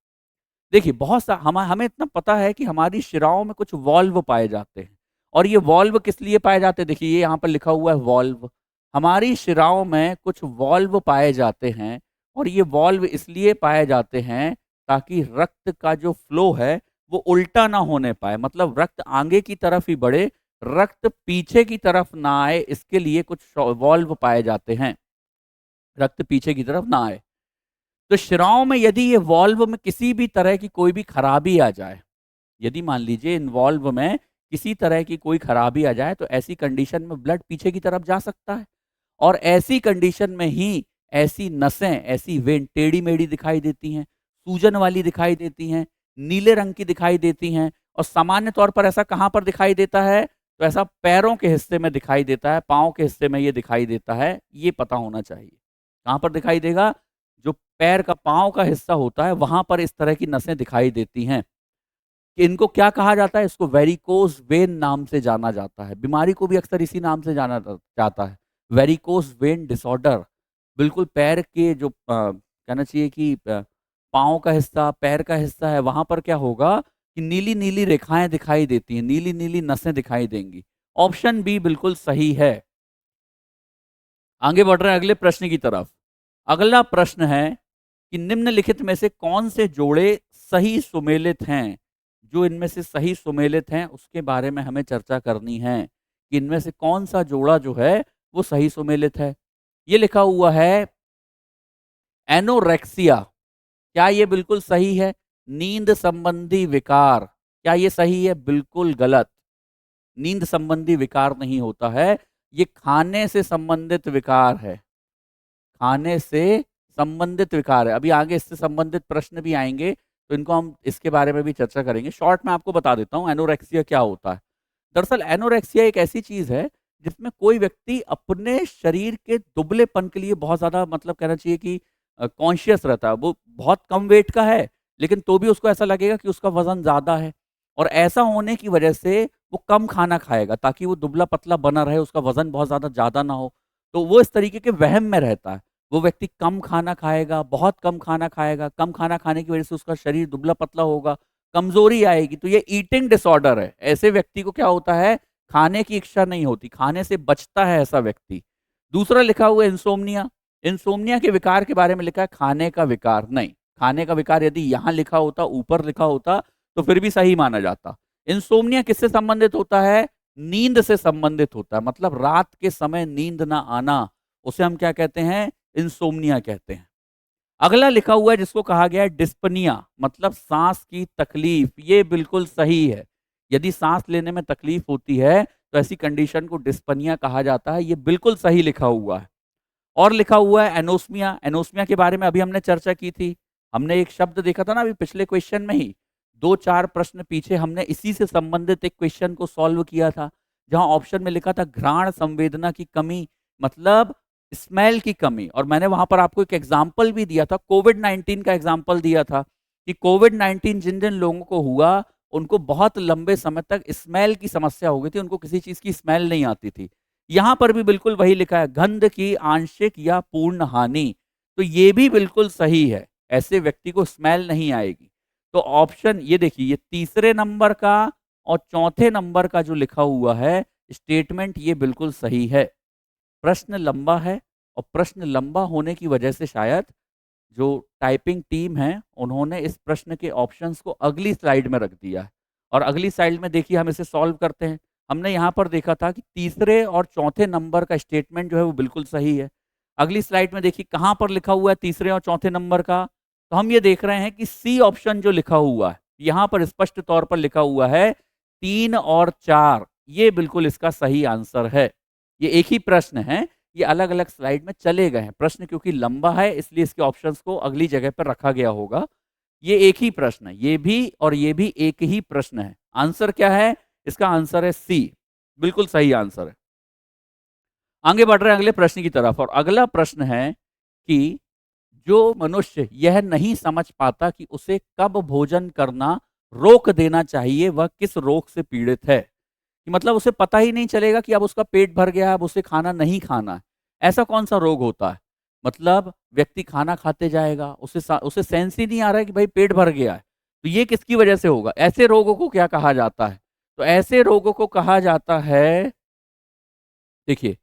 देखिए, बहुत सा हमें इतना पता है कि हमारी शिराओं में कुछ वॉल्व पाए जाते हैं। और ये वॉल्व किस लिए पाए जाते हैं? देखिए, ये यहाँ पर लिखा हुआ है वॉल्व। हमारी शिराओं में कुछ वॉल्व पाए जाते हैं और ये वॉल्व इसलिए पाए जाते हैं ताकि रक्त का जो फ्लो है वो उल्टा ना होने पाए। मतलब रक्त आगे की तरफ ही बढ़े, रक्त पीछे की तरफ ना आए, इसके लिए कुछ वॉल्व पाए जाते हैं, रक्त पीछे की तरफ ना आए। तो शिराओं में यदि ये वॉल्व में किसी भी तरह की कोई भी खराबी आ जाए, यदि मान लीजिए इन वॉल्व में किसी तरह की कोई खराबी आ जाए, तो ऐसी कंडीशन में ब्लड पीछे की तरफ जा सकता है। और ऐसी कंडीशन में ही ऐसी नसें, ऐसी वेन टेढ़ी मेढ़ी दिखाई देती हैं, सूजन वाली दिखाई देती हैं, नीले रंग की दिखाई देती हैं। और सामान्य तौर पर ऐसा कहाँ पर दिखाई देता है? तो ऐसा पैरों के हिस्से में दिखाई देता है, पाँव के हिस्से में ये दिखाई देता है। ये पता होना चाहिए कहाँ पर दिखाई देगा। जो पैर का, पाँव का हिस्सा होता है, वहां पर इस तरह की नसें दिखाई देती हैं। कि इनको क्या कहा जाता है? इसको वेरिकोस वेन नाम से जाना जाता है। बीमारी को भी अक्सर इसी नाम से जाना जाता है, वेरिकोस वेन डिसऑर्डर। बिल्कुल पैर के जो कहना चाहिए कि पाँव का हिस्सा, पैर का हिस्सा है, वहां पर क्या होगा कि नीली नीली रेखाएं दिखाई देती हैं, नीली नीली नसें दिखाई देंगी। ऑप्शन बी बिल्कुल सही है। आगे बढ़ रहे हैं अगले प्रश्न की तरफ। अगला प्रश्न है कि निम्नलिखित में से कौन से जोड़े सही सुमेलित हैं? जो इनमें से सही सुमेलित हैं उसके बारे में हमें चर्चा करनी है कि इनमें से कौन सा जोड़ा जो है वो सही सुमेलित है। ये लिखा हुआ है एनोरेक्सिया। क्या ये बिल्कुल सही है? नींद संबंधी विकार, क्या ये सही है? बिल्कुल गलत। नींद संबंधी विकार नहीं होता है, ये खाने से संबंधित विकार है। खाने से संबंधित विकार है। अभी आगे इससे संबंधित प्रश्न भी आएंगे, तो इनको हम इसके बारे में भी चर्चा करेंगे। शॉर्ट में आपको बता देता हूँ एनोरेक्सिया क्या होता है। दरअसल एनोरेक्सिया एक ऐसी चीज है जिसमें कोई व्यक्ति अपने शरीर के दुबलेपन के लिए बहुत ज्यादा, मतलब कहना चाहिए कि कॉन्शियस रहता है। वो बहुत कम वेट का है लेकिन तो भी उसको ऐसा लगेगा कि उसका वजन ज्यादा है। और ऐसा होने की वजह से वो कम खाना खाएगा ताकि वो दुबला पतला बना रहे, उसका वजन बहुत ज्यादा ना हो। तो वो इस तरीके के वहम में रहता है। वो व्यक्ति कम खाना खाएगा, बहुत कम खाना खाएगा, कम खाना खाने की वजह से उसका शरीर दुबला पतला होगा, कमजोरी आएगी। तो ये ईटिंग डिसऑर्डर है। ऐसे व्यक्ति को क्या होता है? खाने की इच्छा नहीं होती, खाने से बचता है ऐसा व्यक्ति। दूसरा लिखा हुआ है इंसोम्निया। इंसोम्निया के विकार के बारे में लिखा है खाने का विकार नहीं। खाने का विकार यदि यहाँ लिखा होता, ऊपर लिखा होता, तो फिर भी सही माना जाता। इंसोम्निया किससे संबंधित होता है? नींद से संबंधित होता है। मतलब रात के समय नींद ना आना, उसे हम क्या कहते हैं? इंसोम्निया कहते हैं। अगला लिखा हुआ है जिसको कहा गया है डिस्पनिया, मतलब सांस की तकलीफ। ये बिल्कुल सही है। यदि सांस लेने में तकलीफ होती है तो ऐसी कंडीशन को डिस्पनिया कहा जाता है। ये बिल्कुल सही लिखा हुआ है। और लिखा हुआ है एनोस्मिया। एनोस्मिया के बारे में अभी हमने चर्चा की थी। हमने एक शब्द देखा था ना अभी पिछले क्वेश्चन में ही, दो चार प्रश्न पीछे हमने इसी से संबंधित एक क्वेश्चन को सॉल्व किया था, जहां ऑप्शन में लिखा था घ्राण संवेदना की कमी, मतलब स्मेल की कमी। और मैंने वहां पर आपको एक एग्जाम्पल भी दिया था, कोविड-19 का एग्जाम्पल दिया था कि कोविड-19 जिन जिन लोगों को हुआ उनको बहुत लंबे समय तक स्मेल की समस्या हो गई थी, उनको किसी चीज की स्मेल नहीं आती थी। यहां पर भी बिल्कुल वही लिखा है, गंध की आंशिक या पूर्ण हानि। तो ये भी बिल्कुल सही है, ऐसे व्यक्ति को स्मेल नहीं आएगी। तो ऑप्शन ये देखिए, ये तीसरे नंबर का और चौथे नंबर का जो लिखा हुआ है स्टेटमेंट, ये बिल्कुल सही है। प्रश्न लंबा है और प्रश्न लंबा होने की वजह से शायद जो टाइपिंग टीम है उन्होंने इस प्रश्न के ऑप्शंस को अगली स्लाइड में रख दिया है। और अगली स्लाइड में देखिए हम इसे सॉल्व करते हैं। हमने यहाँ पर देखा था कि तीसरे और चौथे नंबर का स्टेटमेंट जो है वो बिल्कुल सही है। अगली स्लाइड में देखिए कहाँ पर लिखा हुआ है तीसरे और चौथे नंबर का, तो हम ये देख रहे हैं कि सी ऑप्शन जो लिखा हुआ है, यहाँ पर स्पष्ट तौर पर लिखा हुआ है 3 और 4, ये बिल्कुल इसका सही आंसर है। ये एक ही प्रश्न है, ये अलग-अलग स्लाइड में चले गए हैं। प्रश्न क्योंकि लंबा है इसलिए इसके ऑप्शंस को अगली जगह पर रखा गया होगा। ये एक ही प्रश्न है, ये भी और ये भी एक ही प्रश्न है। आंसर क्या है? इसका आंसर है सी, बिल्कुल सही आंसर है। आगे बढ़ रहे हैं अगले प्रश्न की तरफ और अगला प्रश्न है कि जो मनुष्य यह नहीं समझ पाता कि उसे कब भोजन करना रोक देना चाहिए, वह किस रोग से पीड़ित है? कि मतलब उसे पता ही नहीं चलेगा कि अब उसका पेट भर गया है, अब उसे खाना नहीं खाना है। ऐसा कौन-सा रोग होता है? मतलब व्यक्ति खाना खाते जाएगा, उसे सेंस ही नहीं आ रहा है कि भाई पेट भर गया है। तो ये किसकी वजह से होगा? ऐसे रोगों को क्या कहा जाता है? तो ऐसे रोगों को कहा जाता है, देखिए,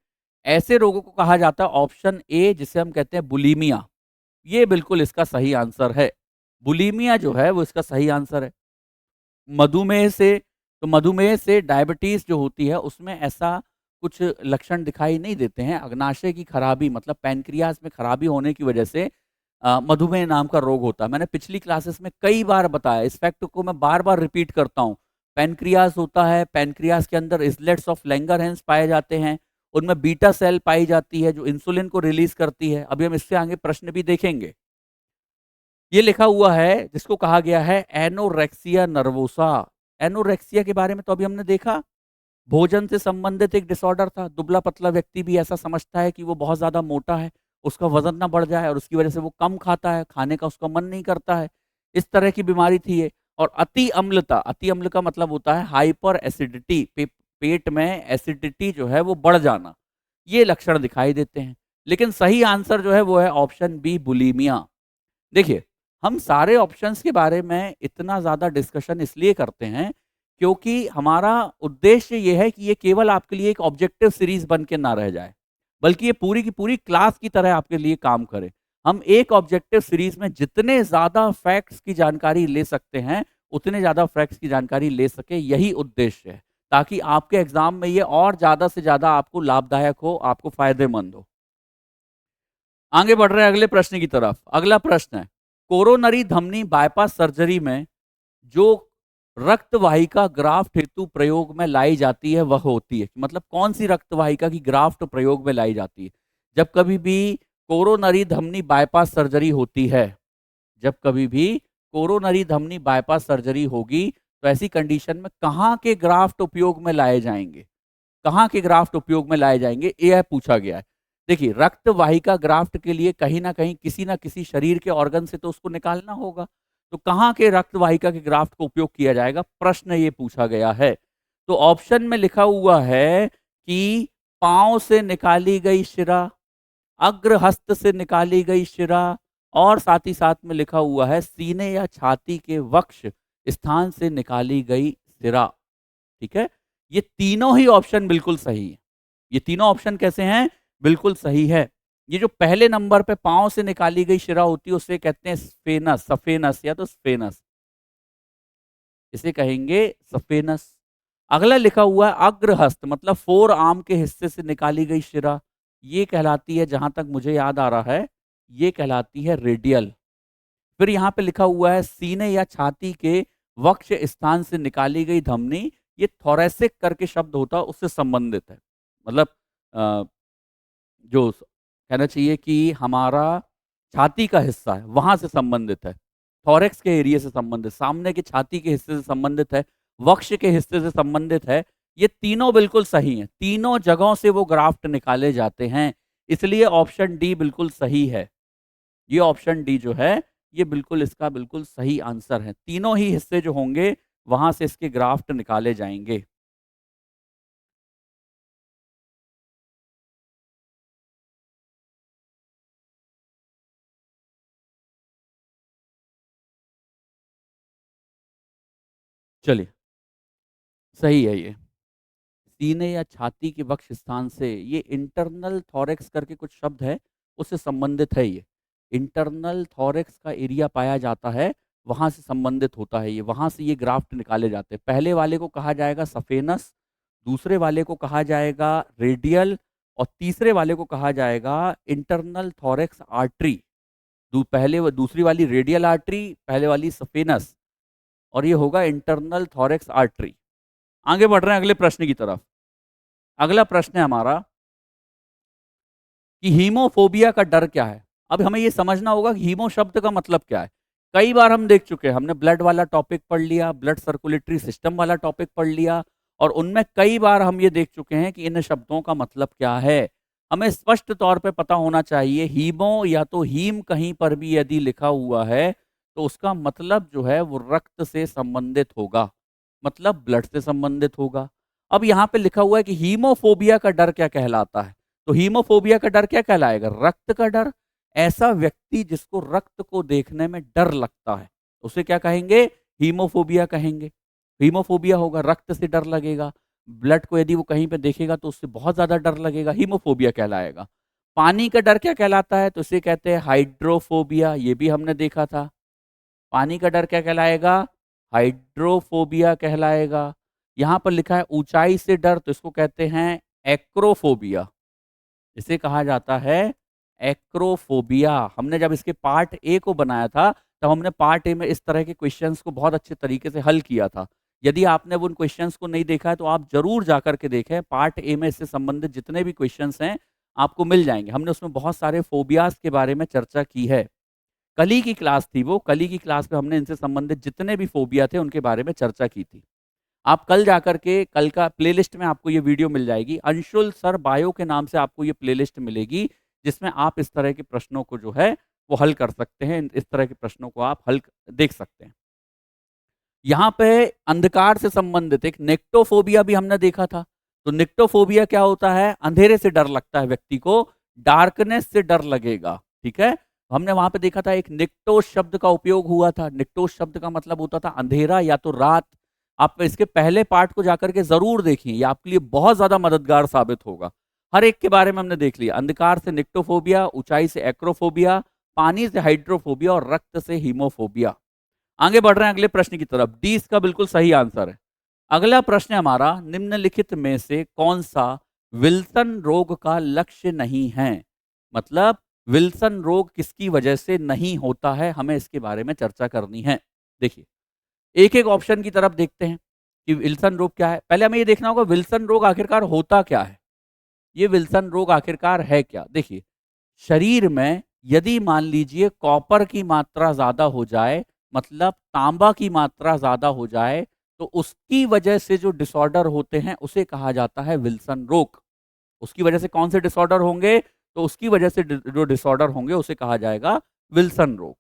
ऐसे रोगों को कहा जाता है ऑप्शन ए जिसे हम कहते हैं बुलीमिया। ये बिल्कुल इसका सही आंसर है। बुलीमिया जो है वो इसका सही आंसर है। मधुमेह से तो मधुमेह से डायबिटीज़ जो होती है उसमें ऐसा कुछ लक्षण दिखाई नहीं देते हैं। अग्नाशय की खराबी मतलब पैनक्रियाज़ में खराबी होने की वजह से मधुमेह नाम का रोग होता है। मैंने पिछली क्लासेस में कई बार बताया, इस फैक्ट को मैं बार-बार रिपीट करता हूँ। पैनक्रियाज़ होता है, पैनक्रियाज़ के अंदर इज़लेट्स ऑफ लैंगरहैंस पाए जाते हैं, उनमें बीटा सेल पाई जाती है जो इंसुलिन को रिलीज़ करती है। अभी हम इससे आगे प्रश्न भी देखेंगे। ये लिखा हुआ है जिसको कहा गया है एनोरेक्सिया नर्वोसा। एनोरेक्सिया के बारे में तो अभी हमने देखा, भोजन से संबंधित एक डिसऑर्डर था। दुबला-पतला व्यक्ति भी ऐसा समझता है कि वो बहुत ज़्यादा मोटा है, उसका वज़न ना बढ़ जाए और उसकी वजह से वो कम खाता है, खाने का उसका मन नहीं करता है। इस तरह की बीमारी थी ये। और अति अम्ल का मतलब होता है हाइपर एसिडिटी, पेट में एसिडिटी जो है वो बढ़ जाना। ये लक्षण दिखाई देते हैं। लेकिन सही आंसर जो है वो है ऑप्शन बी बुलीमिया। देखिए, हम सारे ऑप्शंस के बारे में इतना ज़्यादा डिस्कशन इसलिए करते हैं, क्योंकि हमारा उद्देश्य ये है कि ये केवल आपके लिए एक ऑब्जेक्टिव सीरीज़ बन के ना रह जाए, बल्कि ये पूरी की पूरी क्लास की तरह आपके लिए काम करे। हम एक ऑब्जेक्टिव सीरीज़ में जितने ज़्यादा फैक्ट्स की जानकारी ले सकते हैं, उतने ज़्यादा फैक्ट्स की जानकारी ले सकें, यही उद्देश्य है। ताकि आपके एग्ज़ाम में ये और ज़्यादा से ज़्यादा आपको लाभदायक हो, आपको फ़ायदेमंद हो। आगे बढ़ रहे हैं अगले प्रश्न की तरफ। अगला प्रश्न है, कोरोनरी धमनी बाईपास सर्जरी में जो रक्त वाहिका ग्राफ्ट हेतु प्रयोग में लाई जाती है वह होती है, मतलब कौन सी रक्त वाहिका की ग्राफ्ट प्रयोग में लाई जाती है? जब कभी भी कोरोनरी धमनी बाईपास सर्जरी होती है, जब कभी भी कोरोनरी धमनी बाईपास सर्जरी होगी, तो ऐसी कंडीशन में कहाँ के ग्राफ्ट उपयोग में लाए जाएंगे? कहाँ के ग्राफ्ट उपयोग में लाए जाएंगे, यह पूछा गया है। देखिए, रक्त वाहिका ग्राफ्ट के लिए कहीं ना कहीं किसी ना किसी शरीर के ऑर्गन से तो उसको निकालना होगा। तो कहाँ के रक्त वाहिका के ग्राफ्ट को उपयोग किया जाएगा, प्रश्न ये पूछा गया है। तो ऑप्शन में लिखा हुआ है कि पांव से निकाली गई शिरा, अग्रहस्त से निकाली गई शिरा, और साथ ही साथ में लिखा हुआ है सीने या छाती के वक्ष स्थान से निकाली गई शिरा। ठीक है, ये तीनों ही ऑप्शन बिल्कुल सही है। ये तीनों ऑप्शन कैसे हैं? बिल्कुल सही है। ये जो पहले नंबर पे पाँव से निकाली गई शिरा होती है उसे कहते हैं स्फेनस, सफेनस या तो स्फेनस, इसे कहेंगे सफेनस। अगला लिखा हुआ है अग्रहस्त, मतलब फोर आर्म के हिस्से से निकाली गई शिरा, ये कहलाती है, जहां तक मुझे याद आ रहा है, ये कहलाती है रेडियल। फिर यहाँ पे लिखा हुआ है सीने या छाती के वक्ष स्थान से निकाली गई धमनी, ये थोरेसिक करके शब्द होता है उससे संबंधित है। मतलब अ, जो कहना चाहिए कि हमारा छाती का हिस्सा है वहां से संबंधित है, थोरेक्स के एरिया से संबंधित, सामने की छाती के हिस्से से संबंधित है, वक्ष के हिस्से से संबंधित है। ये तीनों बिल्कुल सही हैं, तीनों जगहों से वो ग्राफ्ट निकाले जाते हैं, इसलिए ऑप्शन डी बिल्कुल सही है। ये ऑप्शन डी जो है ये बिल्कुल इसका बिल्कुल सही आंसर है। तीनों ही हिस्से जो होंगे वहां से इसके ग्राफ्ट निकाले जाएंगे। चलिए, सही है ये। सीने या छाती के वक्ष स्थान से, ये इंटरनल थोरेक्स करके कुछ शब्द है, उससे संबंधित है ये। इंटरनल थोरेक्स का एरिया पाया जाता है वहाँ से संबंधित होता है ये, वहाँ से ये ग्राफ्ट निकाले जाते हैं। पहले वाले को कहा जाएगा सफेनस, दूसरे वाले को कहा जाएगा रेडियल और तीसरे वाले को कहा जाएगा इंटरनल थोरैक्स आर्टरी। दूसरी वाली रेडियल आर्टरी, पहले वाली सफेनस और ये होगा इंटरनल थोरैक्स आर्टरी। आगे बढ़ रहे हैं अगले प्रश्न की तरफ। अगला प्रश्न है हमारा कि हीमोफोबिया का डर क्या है। अब हमें ये समझना होगा कि हीमो शब्द का मतलब क्या है। कई बार हम देख चुके हैं, हमने ब्लड वाला टॉपिक पढ़ लिया, ब्लड सर्कुलेटरी सिस्टम वाला टॉपिक पढ़ लिया और उनमें कई बार हम ये देख चुके हैं कि इन शब्दों का मतलब क्या है। हमें स्पष्ट तौर पे पता होना चाहिए, हीमो या तो हीम कहीं पर भी यदि लिखा हुआ है तो उसका मतलब जो है वो रक्त से संबंधित होगा, मतलब ब्लड से संबंधित होगा। अब यहाँ पे लिखा हुआ है कि हीमोफोबिया का डर क्या कहलाता है, तो हीमोफोबिया का डर क्या कहलाएगा? रक्त का डर। ऐसा व्यक्ति जिसको रक्त को देखने में डर लगता है उसे क्या कहेंगे? हीमोफोबिया कहेंगे। हीमोफोबिया होगा, रक्त से डर लगेगा। ब्लड को यदि वो कहीं पे देखेगा तो उससे बहुत ज्यादा डर लगेगा, हीमोफोबिया कहलाएगा। पानी का डर क्या कहलाता है? तो इसे कहते हैं हाइड्रोफोबिया, ये भी हमने देखा था। पानी का डर क्या कहलाएगा? हाइड्रोफोबिया कहलाएगा। यहाँ पर लिखा है ऊंचाई से डर, तो इसको कहते हैं एक्रोफोबिया। इसे कहा जाता है एक्रोफोबिया। हमने जब इसके पार्ट ए को बनाया था तब हमने पार्ट ए में इस तरह के क्वेश्चंस को बहुत अच्छे तरीके से हल किया था। यदि आपने उन क्वेश्चंस को नहीं देखा है तो आप जरूर जाकर के देखें। पार्ट ए में इससे संबंधित जितने भी क्वेश्चंस हैं आपको मिल जाएंगे। हमने उसमें बहुत सारे फोबियाज के बारे में चर्चा की है। कल ही की क्लास थी वो, कल ही की क्लास में हमने इनसे संबंधित जितने भी फोबिया थे उनके बारे में चर्चा की थी। आप कल जाकर के, कल का प्लेलिस्ट में आपको ये वीडियो मिल जाएगी, अंशुल सर बायो के नाम से आपको ये प्लेलिस्ट मिलेगी जिसमें आप इस तरह के प्रश्नों को जो है वो हल कर सकते हैं। इस तरह के प्रश्नों को आप हल देख सकते हैं। यहाँ पे अंधकार से संबंधित एक नेक्टोफोबिया भी हमने देखा था। तो नेक्टोफोबिया क्या होता है? अंधेरे से डर लगता है व्यक्ति को, डार्कनेस से डर लगेगा। ठीक है, हमने वहां पे देखा था एक निक्टोस शब्द का उपयोग हुआ था। निक्टोस शब्द का मतलब होता था अंधेरा या तो रात। आप इसके पहले पार्ट को जाकर के जरूर देखिए, ये आपके लिए बहुत ज्यादा मददगार साबित होगा। हर एक के बारे में हमने देख लिया। अंधकार से निक्टोफोबिया, ऊंचाई से एक्रोफोबिया, पानी से हाइड्रोफोबिया और रक्त से हीमोफोबिया। आगे बढ़ रहे हैं अगले प्रश्न की तरफ। डी इसका बिल्कुल सही आंसर है। अगला प्रश्न है हमारा, निम्नलिखित में से कौन सा विल्सन रोग का लक्ष्य नहीं है? मतलब विल्सन रोग किसकी वजह से नहीं होता है, हमें इसके बारे में चर्चा करनी है। देखिए, एक एक ऑप्शन की तरफ देखते हैं कि विल्सन रोग क्या है। पहले हमें ये देखना होगा विल्सन रोग आखिरकार होता क्या है। ये विल्सन रोग आखिरकार है क्या? देखिए, शरीर में यदि मान लीजिए कॉपर की मात्रा ज्यादा हो जाए, मतलब तांबा की मात्रा ज्यादा हो जाए, तो उसकी वजह से जो डिसऑर्डर होते हैं उसे कहा जाता है विल्सन रोग। उसकी वजह से कौन से डिसऑर्डर होंगे? तो उसकी वजह से जो डिसऑर्डर होंगे उसे कहा जाएगा विल्सन रोग।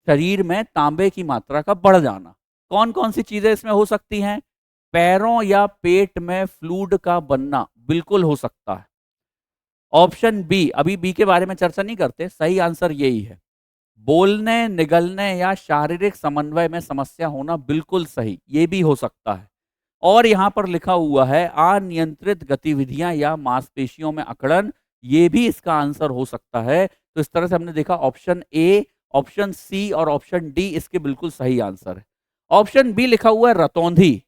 शरीर में तांबे की मात्रा का बढ़ जाना। कौन कौन सी चीजें इसमें हो सकती हैं? पैरों या पेट में फ्लूइड का बनना बिल्कुल हो सकता है। ऑप्शन बी, अभी बी के बारे में चर्चा नहीं करते, सही आंसर यही है। बोलने, निगलने या शारीरिक समन्वय में समस्या होना बिल्कुल सही, ये भी हो सकता है। और यहां पर लिखा हुआ है अनियंत्रित गतिविधियां या मांसपेशियों में अकड़न, ये भी इसका आंसर हो सकता है। तो इस तरह से हमने देखा ऑप्शन ए, ऑप्शन सी और ऑप्शन डी इसके बिल्कुल सही आंसर है। ऑप्शन बी लिखा हुआ है रतौंधी।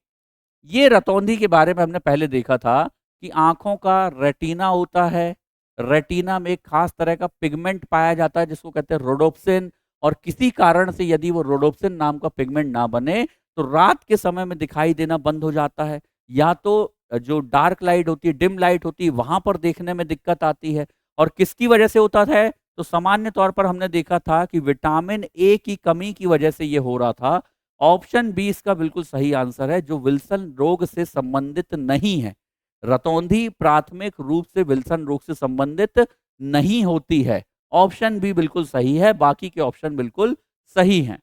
ये रतौंधी के बारे में हमने पहले देखा था कि आंखों का रेटिना होता है, रेटिना में एक खास तरह का पिगमेंट पाया जाता है जिसको कहते हैं रोडोप्सिन, और किसी कारण से यदि वो रोडोप्सिन नाम का पिगमेंट ना बने तो रात के समय में दिखाई देना बंद हो जाता है, या तो जो डार्क लाइट होती है, डिम लाइट होती है, वहां पर देखने में दिक्कत आती है। और किसकी वजह से होता है? तो सामान्य तौर पर हमने देखा था कि विटामिन ए की कमी की वजह से ये हो रहा था। ऑप्शन बी इसका बिल्कुल सही आंसर है, जो विल्सन रोग से संबंधित नहीं है। रतौंधी प्राथमिक रूप से विल्सन रोग से संबंधित नहीं होती है। ऑप्शन बी बिल्कुल सही है, बाकी के ऑप्शन बिल्कुल सही हैं।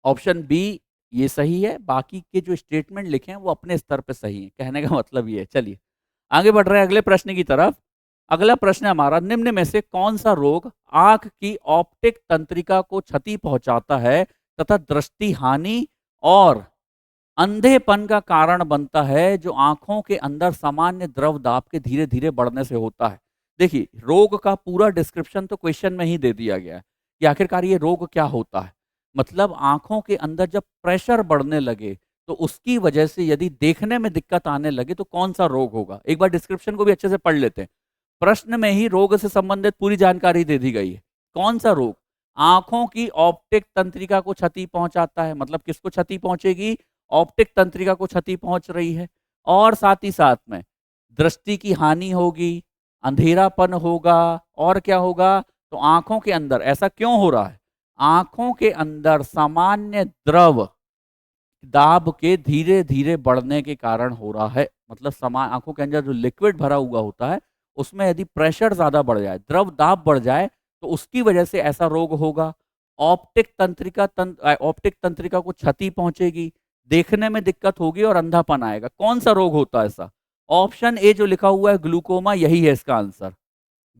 ऑप्शन बी ये सही है, बाकी के जो स्टेटमेंट लिखे हैं वो अपने स्तर पे सही हैं, कहने का मतलब ये है। चलिए आगे बढ़ रहे हैं अगले प्रश्न की तरफ। अगला प्रश्न है हमारा, निम्न में से कौन सा रोग आंख की ऑप्टिक तंत्रिका को क्षति पहुंचाता है तथा दृष्टि हानि और अंधेपन का कारण बनता है, जो आंखों के अंदर सामान्य द्रव दाब के धीरे धीरे बढ़ने से होता है? देखिए, रोग का पूरा डिस्क्रिप्शन तो क्वेश्चन में ही दे दिया गया है। कि आखिरकार ये रोग क्या होता है। मतलब आँखों के अंदर जब प्रेशर बढ़ने लगे, तो उसकी वजह से यदि देखने में दिक्कत आने लगे तो कौन-सा रोग होगा? एक बार डिस्क्रिप्शन को भी अच्छे से पढ़ लेते हैं। प्रश्न में ही रोग से संबंधित पूरी जानकारी दे दी गई है। कौन-सा रोग? आँखों की ऑप्टिक तंत्रिका को क्षति पहुँचाता है, मतलब किसको क्षति पहुँचेगी? ऑप्टिक तंत्रिका को क्षति पहुँच रही है और साथ ही साथ में दृष्टि की हानि होगी, अंधेरापन होगा और क्या होगा? तो आँखों के अंदर ऐसा क्यों हो रहा है? आँखों के अंदर सामान्य द्रव दाब के धीरे-धीरे बढ़ने के कारण हो रहा है। मतलब आँखों के अंदर जो लिक्विड भरा हुआ होता है, उसमें यदि प्रेशर ज़्यादा बढ़ जाए, द्रव दाब बढ़ जाए, तो उसकी वजह से ऐसा रोग होगा। ऑप्टिक तंत्रिका को क्षति पहुँचेगी, देखने में दिक्कत होगी और अंधापन आएगा। कौन-सा रोग होता है ऐसा? ऑप्शन ए जो लिखा हुआ है ग्लूकोमा, यही है इसका आंसर।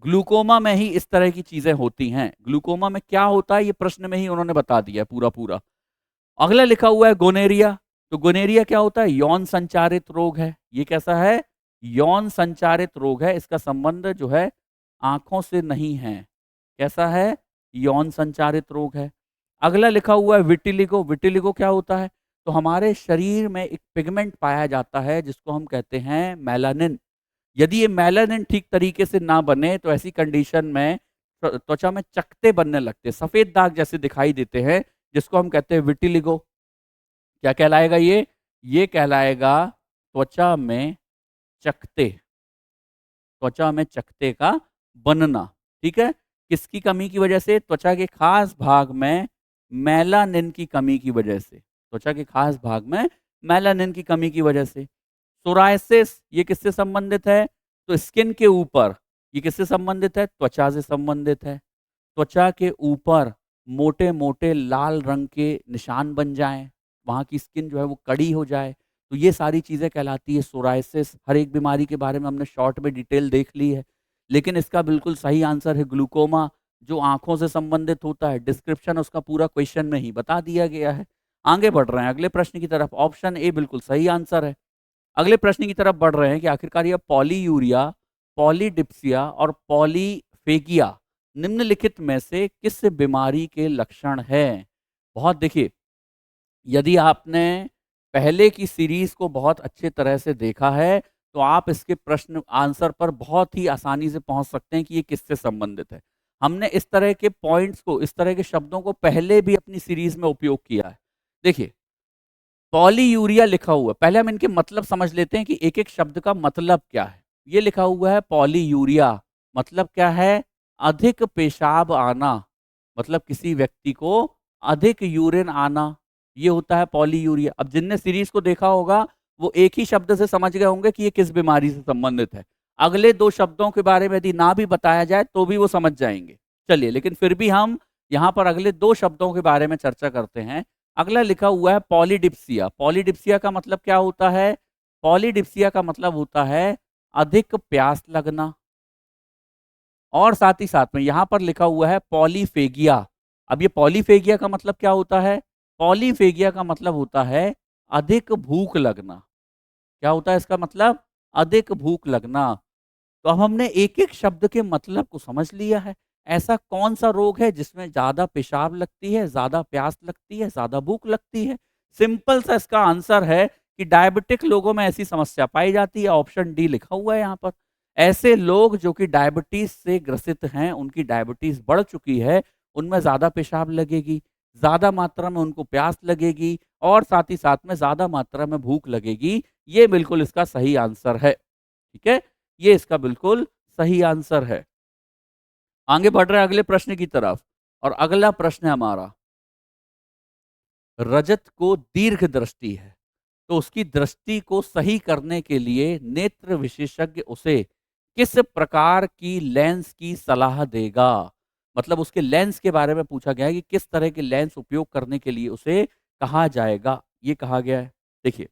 ग्लूकोमा में ही इस तरह की चीज़ें होती हैं। ग्लूकोमा में क्या होता है, ये प्रश्न में ही उन्होंने बता दिया है पूरा-पूरा। अगला लिखा हुआ है गोनेरिया। तो गोनेरिया क्या होता है? यौन संचारित रोग है। ये कैसा है? यौन संचारित रोग है। इसका संबंध जो है आँखों से नहीं है। कैसा है? यौन संचारित रोग है। अगला लिखा हुआ है विटिलिगो। विटिलिगो क्या होता है? तो हमारे शरीर में एक पिगमेंट पाया जाता है जिसको हम कहते हैं मेलानिन। यदि ये मेलानिन ठीक तरीके से ना बने तो ऐसी कंडीशन में त्वचा में चकत्ते बनने लगते हैं, सफ़ेद दाग जैसे दिखाई देते हैं, जिसको हम कहते हैं विटिलिगो। क्या कहलाएगा ये? ये कहलाएगा त्वचा में चकत्ते, त्वचा में चकत्ते का बनना, ठीक है? किसकी कमी की वजह से? त्वचा के खास भाग में मेलानिन की कमी की वजह से। त्वचा के खास भाग में मेलानिन की कमी की वजह से। सोरायसिस ये किससे संबंधित है? तो स्किन के ऊपर। ये किससे संबंधित है? त्वचा से संबंधित है। त्वचा के ऊपर मोटे-मोटे लाल रंग के निशान बन जाएँ, वहाँ की स्किन जो है वो कड़ी हो जाए, तो ये सारी चीज़ें कहलाती है सोरायसिस। हर एक बीमारी के बारे में हमने शॉर्ट में डिटेल देख ली है, लेकिन इसका बिल्कुल सही आंसर है ग्लूकोमा, जो आँखों से संबंधित होता है। डिस्क्रिप्शन उसका पूरा क्वेश्चन में ही बता दिया गया है। आगे बढ़ रहे हैं अगले प्रश्न की तरफ, ऑप्शन ए बिल्कुल सही आंसर है। अगले प्रश्न की तरफ बढ़ रहे हैं कि आखिरकार यह पॉलीयूरिया, पॉलीडिप्सिया और पॉलीफेगिया निम्नलिखित में से किस बीमारी के लक्षण हैं? बहुत देखिए, यदि आपने पहले की सीरीज़ को बहुत अच्छे तरह से देखा है, तो आप इसके प्रश्न आंसर पर बहुत ही आसानी से पहुँच सकते हैं कि ये किससे संबंधित है। हमने इस तरह के पॉइंट्स को, इस तरह के शब्दों को पहले भी अपनी सीरीज़ में उपयोग किया है। देखिए, पॉलीयूरिया लिखा हुआ है, पहले हम इनके मतलब समझ लेते हैं कि एक-एक शब्द का मतलब क्या है। ये लिखा हुआ है पॉलीयूरिया, मतलब क्या है? अधिक पेशाब आना, मतलब किसी व्यक्ति को अधिक यूरिन आना, ये होता है पॉलीयूरिया। अब जिनने सीरीज़ को देखा होगा, वो एक ही शब्द से समझ गए होंगे कि ये किस बीमारी से संबंधित है। अगले 2 शब्दों के बारे में यदि ना भी बताया जाए, तो भी वो समझ जाएँगे। चलिए, लेकिन फिर भी हम यहाँ पर अगले 2 शब्दों के बारे में चर्चा करते हैं। अगला लिखा हुआ है पॉलीडिप्सिया। पॉलीडिप्सिया का मतलब क्या होता है? पॉलीडिप्सिया का मतलब होता है अधिक प्यास लगना और साथ ही साथ में यहाँ पर लिखा हुआ है पॉलीफेगिया। अब ये पॉलीफेगिया का मतलब क्या होता है? पॉलीफेगिया का मतलब होता है अधिक भूख लगना। क्या होता है इसका मतलब? अधिक भूख लगना। तो अब हमने एक-एक शब्द के मतलब को समझ लिया है। ऐसा कौन-सा रोग है जिसमें ज़्यादा पेशाब लगती है, ज़्यादा प्यास लगती है, ज़्यादा भूख लगती है? सिंपल सा इसका आंसर है कि डायबिटिक लोगों में ऐसी समस्या पाई जाती है। ऑप्शन डी लिखा हुआ है यहाँ पर। ऐसे लोग जो कि डायबिटीज़ से ग्रसित हैं, उनकी डायबिटीज़ बढ़ चुकी है, उनमें ज़्यादा पेशाब लगेगी, ज़्यादा मात्रा में उनको प्यास लगेगी और साथ ही साथ में ज़्यादा मात्रा में भूख लगेगी। ये बिल्कुल इसका सही आंसर है। ठीक है? ये इसका बिल्कुल सही आंसर है। आगे बढ़ रहे हैं अगले प्रश्न की तरफ और अगला प्रश्न है हमारा, रजत को दीर्घ दृष्टि है, तो उसकी दृष्टि को सही करने के लिए नेत्र विशेषज्ञ उसे किस प्रकार की लेंस की सलाह देगा? मतलब उसके लेंस के बारे में पूछा गया है कि किस तरह के लेंस उपयोग करने के लिए उसे कहा जाएगा, ये कहा गया है। देखिए,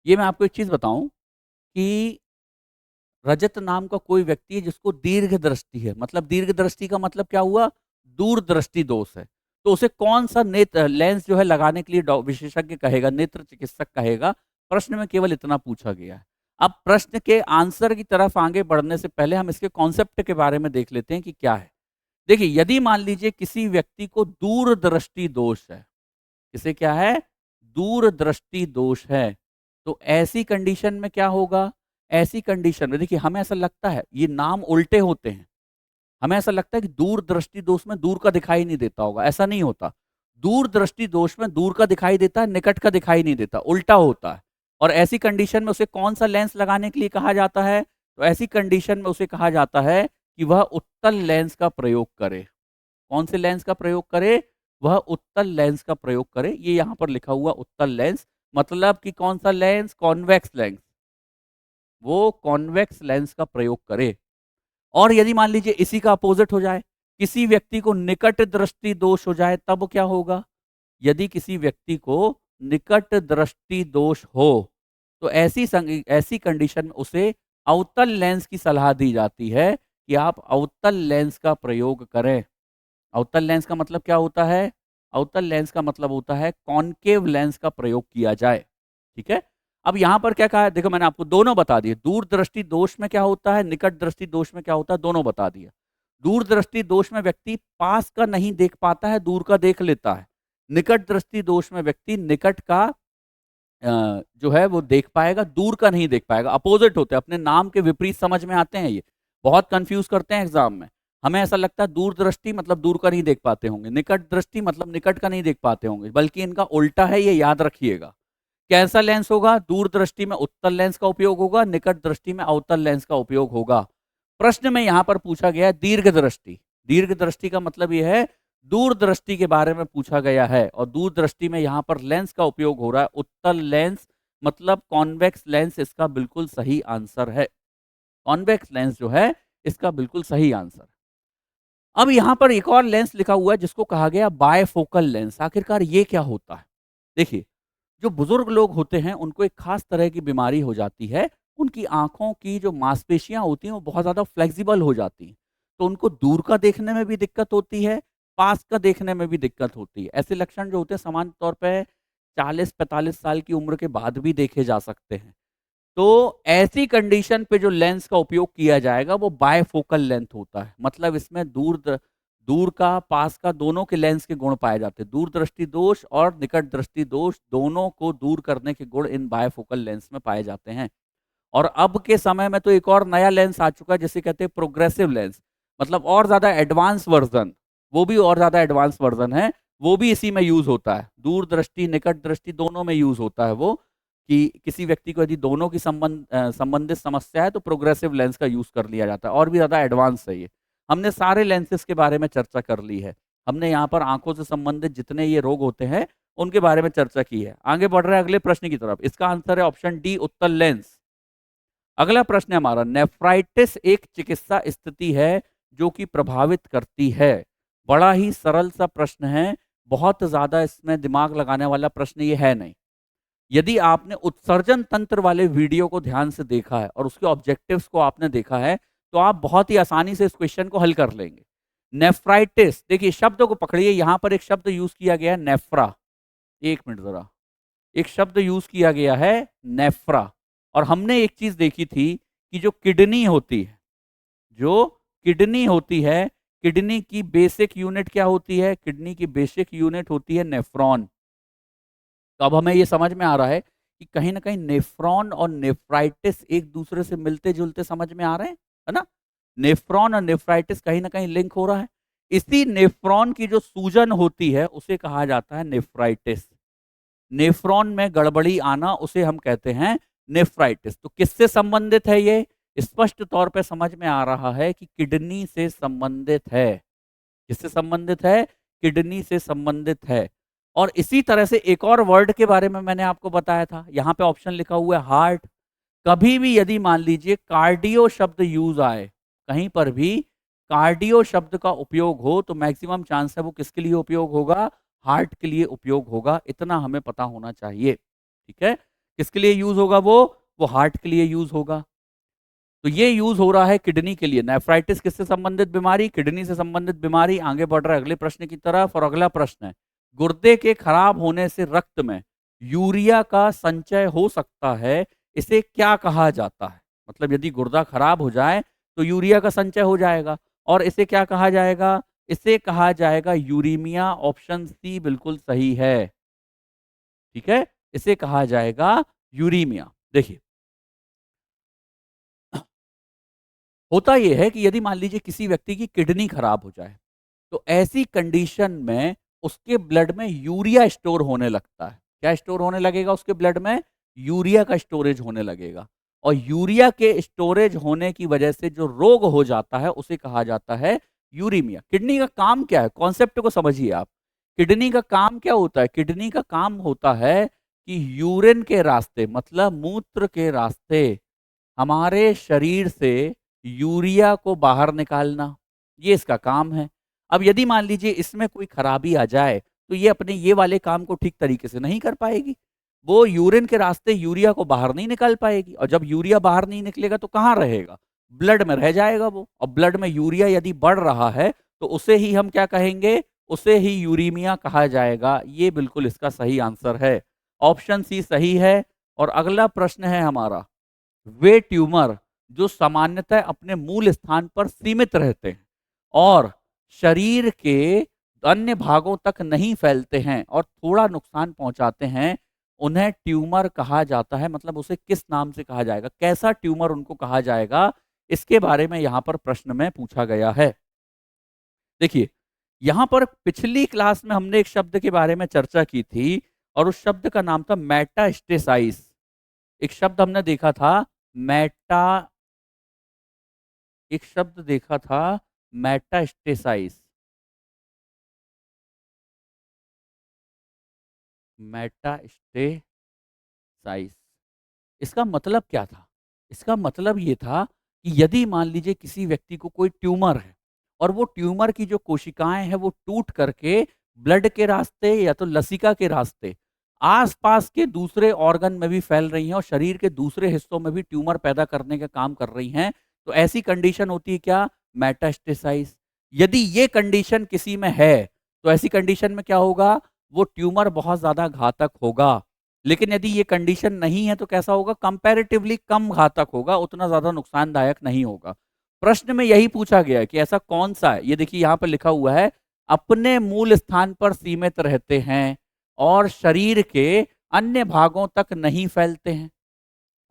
ये मैं आपको एक चीज़ बताऊँ कि रजत नाम का कोई व्यक्ति है जिसको दीर्घ दृष्टि है। मतलब दीर्घ दृष्टि का मतलब क्या हुआ? दूरदृष्टि दोष है। तो उसे कौन-सा नेत्र लेंस जो है लगाने के लिए विशेषज्ञ कहेगा, नेत्र चिकित्सक कहेगा? प्रश्न में केवल इतना पूछा गया है। अब प्रश्न के आंसर की तरफ आगे बढ़ने से पहले हम इसके कॉन्सेप्ट के बारे में देख लेते हैं कि क्या है। देखिए, यदि मान लीजिए किसी व्यक्ति को दूरदृष्टि दोष है, इसे क्या है? दूरदृष्टि दोष है। तो ऐसी कंडीशन में क्या होगा? ऐसी कंडीशन में देखिए हमें ऐसा लगता है ये नाम उल्टे होते हैं। हमें ऐसा लगता है कि दूरदृष्टि दोष में दूर का दिखाई नहीं देता होगा, ऐसा नहीं होता। दूरदृष्टि दोष में दूर का दिखाई देता है, निकट का दिखाई नहीं देता, उल्टा होता है। और ऐसी कंडीशन में उसे कौन-सा लेंस लगाने के लिए कहा जाता है? तो ऐसी कंडीशन में उसे कहा जाता है कि वह उत्तल लेंस का प्रयोग करे। कौन से लेंस का प्रयोग करे? वह उत्तल लेंस का प्रयोग करे। ये यहाँ पर लिखा हुआ उत्तल लेंस, मतलब कि कौन-सा लेंस? Convex lens. वो कॉन्वेक्स लेंस का प्रयोग करे। और यदि मान लीजिए इसी का अपोजिट हो जाए, किसी व्यक्ति को निकट दृष्टि दोष हो जाए, तब क्या होगा? यदि किसी व्यक्ति को निकट दृष्टि दोष हो, तो ऐसी कंडीशन में उसे अवतल लेंस की सलाह दी जाती है कि आप अवतल लेंस का प्रयोग करें। अवतल लेंस का मतलब क्या होता है? अवतल लेंस का मतलब होता है कॉनकेव लेंस का प्रयोग किया जाए। ठीक है? अब यहाँ पर क्या कहा है? देखो मैंने आपको दोनों बता दिए। दूरदृष्टि दोष में क्या होता है, निकट दृष्टि दोष में क्या होता है, दोनों बता दिया। दूरदृष्टि दोष में व्यक्ति पास का नहीं देख पाता है, दूर का देख लेता है। निकट दृष्टि दोष में व्यक्ति निकट का जो है वो देख पाएगा, दूर का नहीं देख पाएगा। अपोजिट होते हैं, अपने नाम के विपरीत समझ में आते हैं ये। बहुत कन्फ्यूज़ करते हैं एग्ज़ाम में। हमें ऐसा लगता है दूरदृष्टि मतलब दूर का नहीं देख पाते होंगे, निकट दृष्टि मतलब निकट का नहीं देख पाते होंगे, बल्कि इनका उल्टा है, ये याद रखिएगा। कैसा लेंस होगा? दूरदृष्टि में उत्तल लेंस का उपयोग होगा, निकट दृष्टि में अवतल लेंस का उपयोग होगा। प्रश्न में यहाँ पर पूछा गया है दीर्घदृष्टि। दीर्घदृष्टि का मतलब ये है दूरदृष्टि के बारे में पूछा गया है, और दूरदृष्टि में यहाँ पर लेंस का उपयोग हो रहा है उत्तल लेंस, मतलब कॉन्वेक्स लेंस इसका बिल्कुल सही आंसर है। कॉन्वेक्स लेंस जो है इसका बिल्कुल सही आंसर है। अब यहाँ पर एक और लेंस लिखा हुआ है जिसको कहा गया बायफोकल लेंस। आखिरकार ये क्या होता है? देखिए, जो बुजुर्ग लोग होते हैं उनको एक खास तरह की बीमारी हो जाती है। उनकी आंखों की जो मांसपेशियां होती हैं वो बहुत ज़्यादा फ्लेक्सिबल हो जाती हैं। तो उनको दूर का देखने में भी दिक्कत होती है, पास का देखने में भी दिक्कत होती है। ऐसे लक्षण जो होते हैं सामान्य तौर पे 40-45 साल की उम्र के बाद भी देखे जा सकते हैं। तो ऐसी कंडीशन पे जो लेंस का उपयोग किया जाएगा वो बायफोकल लेंथ होता है। मतलब इसमें दूर का, पास का, दोनों के लेंस के गुण पाए जाते हैं। दूरदृष्टि दोष और निकट दृष्टि दोष दोनों को दूर करने के गुण इन बायफोकल लेंस में पाए जाते हैं। और अब के समय में तो एक और नया लेंस आ चुका है जिसे कहते हैं प्रोग्रेसिव लेंस, मतलब और ज़्यादा एडवांस वर्ज़न, वो भी और ज़्यादा एडवांस वर्ज़न है, वो भी इसी में यूज़ होता है। दूरदृष्टि, निकट दृष्टि दोनों में यूज़ होता है वो, कि किसी व्यक्ति को यदि दोनों की संबंधित समस्या है तो प्रोग्रेसिव लेंस का यूज़ कर लिया जाता है, और भी ज़्यादा एडवांस है ये। हमने सारे लेंसेज़ के बारे में चर्चा कर ली है। हमने यहाँ पर आँखों से संबंधित जितने ये रोग होते हैं, उनके बारे में चर्चा की है। आगे बढ़ रहे हैं अगले प्रश्न की तरफ। इसका आंसर है ऑप्शन डी, उत्तल लेंस। अगला प्रश्न है हमारा, नेफ्राइटिस एक चिकित्सा स्थिति है जो कि प्रभावित करती है। बड़ा ही सरल सा प्रश्न है, बहुत ज़्यादा इसमें दिमाग लगाने वाला प्रश्न ये है नहीं। यदि आपने उत्सर्जन तंत्र वाले वीडियो को ध्यान से देखा है और उसके ऑब्जेक्टिव्स को आपने देखा है, तो आप बहुत ही आसानी से इस क्वेश्चन को हल कर लेंगे। नेफ्राइटिस, देखिए शब्द को पकड़िए, यहाँ पर एक शब्द यूज किया गया है नेफ्रा। एक मिनट जरा, एक शब्द यूज किया गया है नेफ्रा। और हमने एक चीज देखी थी कि जो किडनी होती है, जो किडनी होती है, किडनी की बेसिक यूनिट क्या होती है? किडनी की बेसिक यूनिट होती है नेफ्रॉन। तो अब हमें ये समझ में आ रहा है कि कहीं न कहीं नेफ्रॉन और नेफ्राइटिस एक दूसरे से मिलते-जुलते समझ में आ रहे हैं, है ना? नेफ्रॉन और नेफ्राइटिस कहीं न कहीं लिंक हो रहा है। इसी नेफ्रॉन की जो सूजन होती है उसे कहा जाता है नेफ्राइटिस। नेफ्रॉन में गड़बड़ी आना उसे हम कहते हैं नेफ्राइटिस। तो किससे संबंधित है ये? स्पष्ट तौर पे समझ में आ रहा है कि किडनी से संबंधित है। किससे संबंधित है? किडनी से संबंधित है। और इसी तरह से एक और वर्ड के बारे में मैंने आपको बताया था, यहाँ पे ऑप्शन लिखा हुआ है हार्ट। कभी भी यदि मान लीजिए कार्डियो शब्द यूज आए, कहीं पर भी कार्डियो शब्द का उपयोग हो, तो मैक्सिमम चांस है वो किसके लिए उपयोग होगा? हार्ट के लिए उपयोग होगा। इतना हमें पता होना चाहिए। ठीक है? किसके लिए यूज होगा वो हार्ट के लिए यूज होगा। तो ये यूज हो रहा है किडनी के लिए। नेफ्राइटिस किससे संबंधित बीमारी? किडनी से संबंधित बीमारी। आगे बढ़ रहा है अगले प्रश्न की तरफ, और अगला प्रश्न है, गुर्दे के खराब होने से रक्त में यूरिया का संचय हो सकता है, इसे क्या कहा जाता है? मतलब यदि गुर्दा खराब हो जाए तो यूरिया का संचय हो जाएगा, और इसे क्या कहा जाएगा? इसे कहा जाएगा यूरीमिया। ऑप्शन सी बिल्कुल सही है। ठीक है, इसे कहा जाएगा यूरीमिया। देखिए, होता यह है कि यदि मान लीजिए किसी व्यक्ति की किडनी खराब हो जाए, तो ऐसी कंडीशन में उसके ब्लड में यूरिया स्टोर होने लगता है। क्या स्टोर होने लगेगा उसके ब्लड में? यूरिया का स्टोरेज होने लगेगा। और यूरिया के स्टोरेज होने की वजह से जो रोग हो जाता है उसे कहा जाता है यूरीमिया। किडनी का काम क्या है? कॉन्सेप्ट को समझिए आप। किडनी का काम क्या होता है? किडनी का काम होता है कि यूरिन के रास्ते, मतलब मूत्र के रास्ते, हमारे शरीर से यूरिया को बाहर निकालना, ये इसका काम है। अब यदि मान लीजिए इसमें कोई खराबी आ जाए, तो ये अपने ये वाले काम को ठीक तरीके से नहीं कर पाएगी। वो यूरिन के रास्ते यूरिया को बाहर नहीं निकाल पाएगी, और जब यूरिया बाहर नहीं निकलेगा तो कहाँ रहेगा? ब्लड में रह जाएगा वो। और ब्लड में यूरिया यदि बढ़ रहा है तो उसे ही हम क्या कहेंगे? उसे ही यूरीमिया कहा जाएगा। ये बिल्कुल इसका सही आंसर है। ऑप्शन सी सही है। और अगला प्रश्न है हमारा, वे ट्यूमर जो सामान्यतः अपने मूल स्थान पर सीमित रहते हैं और शरीर के अन्य भागों तक नहीं फैलते हैं और थोड़ा नुकसान पहुंचाते हैं, उन्हें ट्यूमर कहा जाता है। मतलब उसे किस नाम से कहा जाएगा? कैसा ट्यूमर उनको कहा जाएगा? इसके बारे में यहां पर प्रश्न में पूछा गया है। देखिए, यहां पर पिछली क्लास में हमने एक शब्द के बारे में चर्चा की थी और उस शब्द का नाम था मेटास्टेसाइस। एक शब्द हमने देखा था, मेटा एक शब्द देखा था, मेटास्टेसाइस। मेटास्टेसाइस, इसका मतलब क्या था? इसका मतलब ये था कि यदि मान लीजिए किसी व्यक्ति को कोई ट्यूमर है और वो ट्यूमर की जो कोशिकाएं हैं वो टूट करके ब्लड के रास्ते या तो लसिका के रास्ते आसपास के दूसरे ऑर्गन में भी फैल रही हैं और शरीर के दूसरे हिस्सों में भी ट्यूमर पैदा करने का काम कर रही हैं, तो ऐसी कंडीशन होती है क्या? मेटास्टेसाइस। यदि ये कंडीशन किसी में है तो ऐसी कंडीशन में क्या होगा? वो ट्यूमर बहुत ज्यादा घातक होगा। लेकिन यदि ये कंडीशन नहीं है तो कैसा होगा? कंपैरेटिवली कम घातक होगा, उतना ज्यादा नुकसानदायक नहीं होगा। प्रश्न में यही पूछा गया है कि ऐसा कौन सा है। ये देखिए यहाँ पर लिखा हुआ है, अपने मूल स्थान पर सीमित रहते हैं और शरीर के अन्य भागों तक नहीं फैलते हैं।